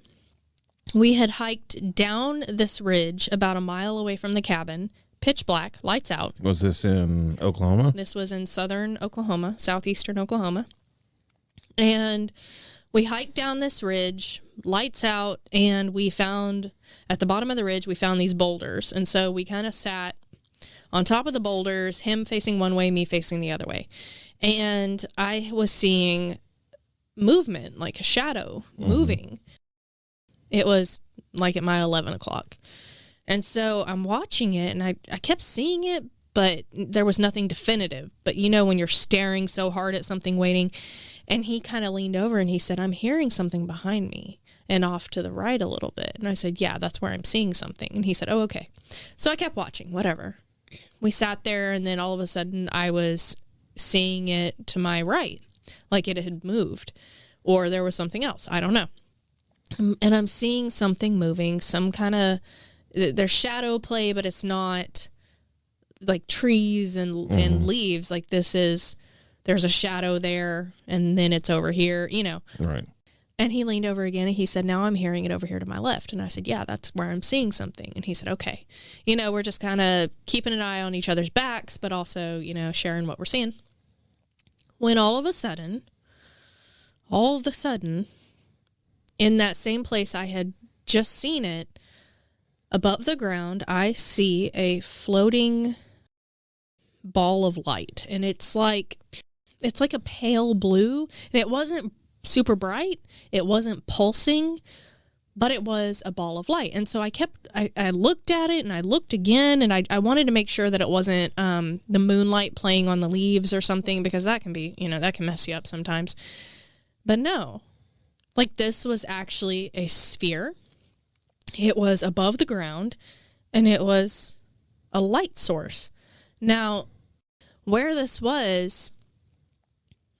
We had hiked down this ridge about a mile away from the cabin, pitch black, lights out. Was this in Oklahoma? This was in southern Oklahoma, southeastern Oklahoma. And we hiked down this ridge, lights out, and we found, at the bottom of the ridge, we found these boulders. And so we kind of sat on top of the boulders, him facing one way, me facing the other way. And I was seeing movement, like a shadow moving. It was like at my 11 o'clock. And so I'm watching it, and I kept seeing it, but there was nothing definitive. But you know when you're staring so hard at something waiting, and he kind of leaned over and he said, I'm hearing something behind me. and off to the right a little bit. And I said, yeah, that's where I'm seeing something. And he said, oh, okay. So I kept watching, whatever. We sat there, and then all of a sudden I was seeing it to my right, like it had moved, or there was something else. I don't know. And I'm seeing something moving, some kind of, there's shadow play, but it's not like trees and leaves. Like this is, there's a shadow there, and then it's over here, you know. Right. And he leaned over again, and he said, now I'm hearing it over here to my left. And I said, yeah, that's where I'm seeing something. And he said, okay. You know, we're just kind of keeping an eye on each other's backs, but also, you know, sharing what we're seeing. When all of a sudden, in that same place I had just seen it, above the ground, I see a floating ball of light. And it's like a pale blue. And it wasn't super bright. It wasn't pulsing, but it was a ball of light. And so I looked at it, and I looked again, and I wanted to make sure that it wasn't the moonlight playing on the leaves or something, because that can be, you know, that can mess you up sometimes. But no, like this was actually a sphere. It was above the ground, and it was a light source. Now, where this was,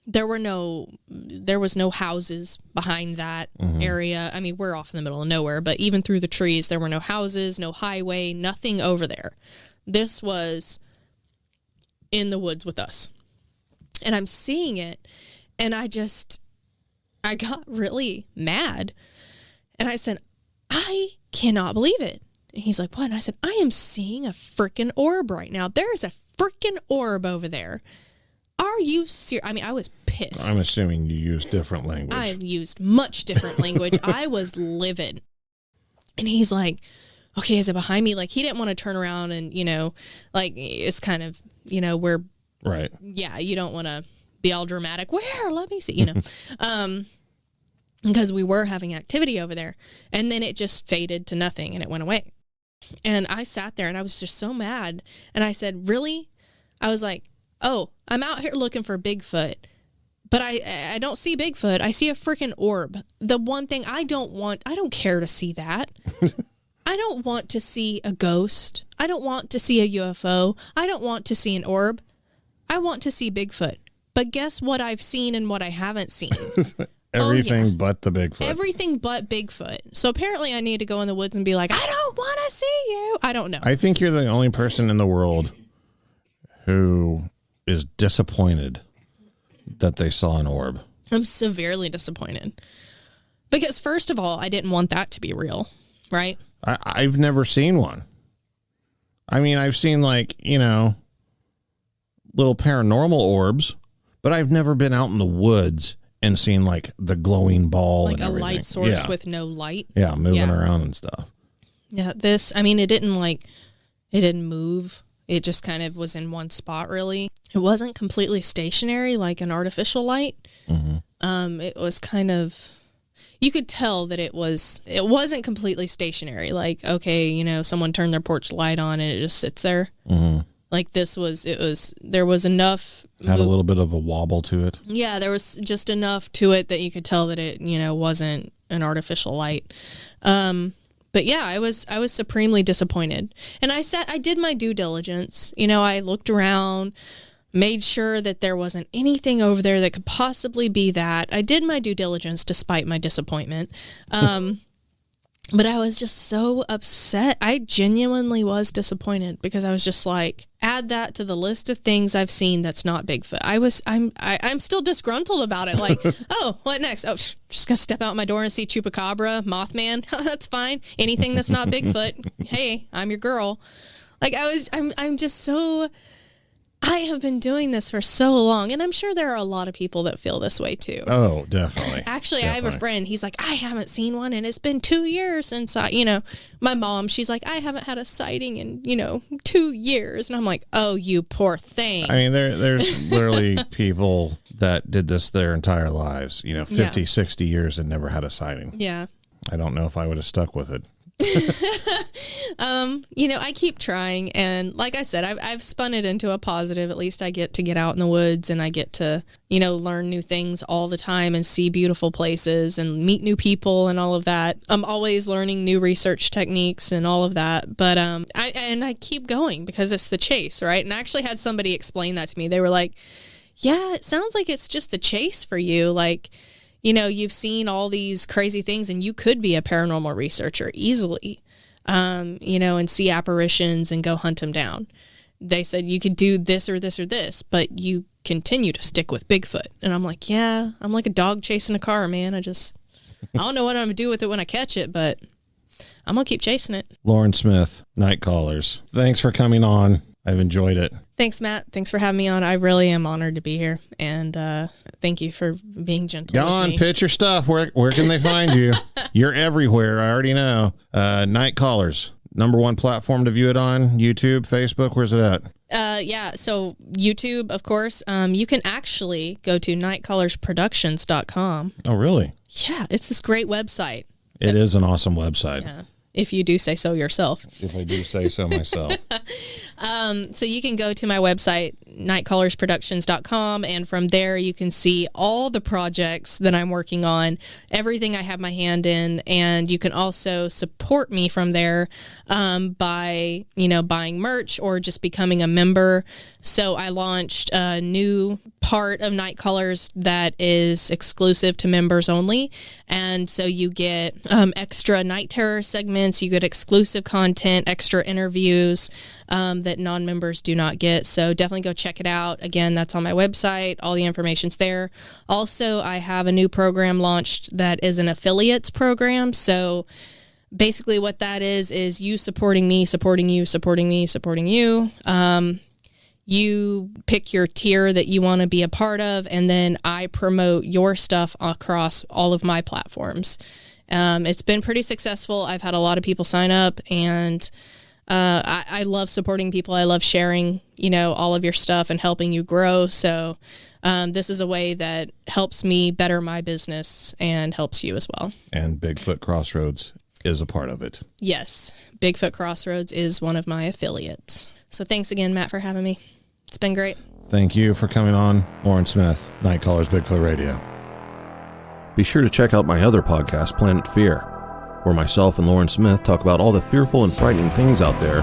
there was no houses behind that area. I mean, we're off in the middle of nowhere, but even through the trees, there were no houses, no highway, nothing over there. This was in the woods with us. And I'm seeing it, and I got really mad. And I said, I cannot believe it. And he's like, what? And I said, I am seeing a freaking orb right now. There's a freaking orb over there. Are you serious? I mean, I was pissed. I'm assuming you used different language. I used much different language. I was livid. And he's like, okay, is it behind me? Like, he didn't want to turn around and, you know, like, it's kind of, you know, we're, right. Yeah, you don't want to be all dramatic. Where? Let me see, you know. Because we were having activity over there. And then it just faded to nothing, and it went away. And I sat there, and I was just so mad. And I said, really? I was like, oh, I'm out here looking for Bigfoot, but I don't see Bigfoot. I see a freaking orb. The one thing I don't care to see that. I don't want to see a ghost. I don't want to see a UFO. I don't want to see an orb. I want to see Bigfoot. But guess what I've seen and what I haven't seen? Everything but the Bigfoot. Everything but Bigfoot. So apparently I need to go in the woods and be like, I don't want to see you. I don't know. I think you're the only person in the world who is disappointed that they saw an orb. I'm severely disappointed. Because first of all, I didn't want that to be real, right? I've never seen one. I mean, I've seen, like, you know, little paranormal orbs, but I've never been out in the woods and seen, like, the glowing ball, like and a everything. Light source Yeah. with no light. Yeah, moving around and stuff. Yeah, this, I mean, it didn't move. It just kind of was in one spot, really. It wasn't completely stationary like an artificial light. It was kind of, you could tell that it wasn't completely stationary. Like, okay, you know, someone turned their porch light on and it just sits there. Like there was enough. Had a little bit of a wobble to it. Yeah, there was just enough to it that you could tell that it, you know, wasn't an artificial light. But yeah, I was supremely disappointed. And I did my due diligence. You know, I looked around, made sure that there wasn't anything over there that could possibly be that. I did my due diligence despite my disappointment. But I was just so upset. I genuinely was disappointed because I was just like, add that to the list of things I've seen that's not Bigfoot. I'm still disgruntled about it. Like, oh, what next? Oh, just gonna step out my door and see Chupacabra, Mothman. That's fine. Anything that's not Bigfoot. Hey, I'm your girl. Like I'm just so. I have been doing this for so long, and I'm sure there are a lot of people that feel this way too. Oh, definitely. Actually, I have a friend. He's like, I haven't seen one, and it's been 2 years since my mom, she's like, I haven't had a sighting in, 2 years. And I'm like, oh, you poor thing. I mean, there's literally people that did this their entire lives, 50, 60 years and never had a sighting. Yeah. I don't know if I would have stuck with it I keep trying, and like I said, I've spun it into a positive. At least I get to get out in the woods, and I get to, learn new things all the time and see beautiful places and meet new people and all of that. I'm always learning new research techniques and all of that. But I keep going because it's the chase, right? And I actually had somebody explain that to me. They were like, yeah, it sounds like it's just the chase for you. Like, you've seen all these crazy things, and you could be a paranormal researcher easily, and see apparitions and go hunt them down. They said you could do this or this or this, but you continue to stick with Bigfoot. And I'm like, yeah, I'm like a dog chasing a car, man. I don't know what I'm going to do with it when I catch it, but I'm going to keep chasing it. Lauren Smith, Night Callers. Thanks for coming on. I've enjoyed it. Thanks, Matt. Thanks for having me on. I really am honored to be here. And thank you for being gentle Go with on, me. pitch your stuff. Where can they find you? You're everywhere. I already know. Night Callers. #1 platform to view it on. YouTube, Facebook. Where's it at? So YouTube, of course. You can actually go to nightcallersproductions.com. Oh, really? Yeah, it's this great website. It is an awesome website. Yeah, if you do say so yourself. If I do say so myself. So you can go to my website, nightcallersproductions.com, and from there you can see all the projects that I'm working on, everything I have my hand in, and you can also support me from there by, buying merch or just becoming a member. So I launched a new part of Night Callers that is exclusive to members only, and so you get extra night terror segments, you get exclusive content, extra interviews that non-members do not get. So definitely go check it out. Again, that's on my website. All the information's there. Also, I have a new program launched that is an affiliates program. So basically what that is you supporting me, supporting you, supporting me, supporting you. You pick your tier that you want to be a part of, and then I promote your stuff across all of my platforms. It's been pretty successful. I've had a lot of people sign up, and I love supporting people. I love sharing, all of your stuff and helping you grow. So this is a way that helps me better my business and helps you as well. And Bigfoot Crossroads is a part of it. Yes. Bigfoot Crossroads is one of my affiliates. So thanks again, Matt, for having me. It's been great. Thank you for coming on. Lauren Smith, Night Callers Bigfoot Radio. Be sure to check out my other podcast, Planet Fear, where myself and Lauren Smith talk about all the fearful and frightening things out there,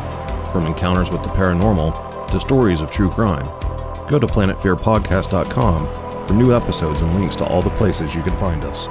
from encounters with the paranormal to stories of true crime. Go to planetfearpodcast.com for new episodes and links to all the places you can find us.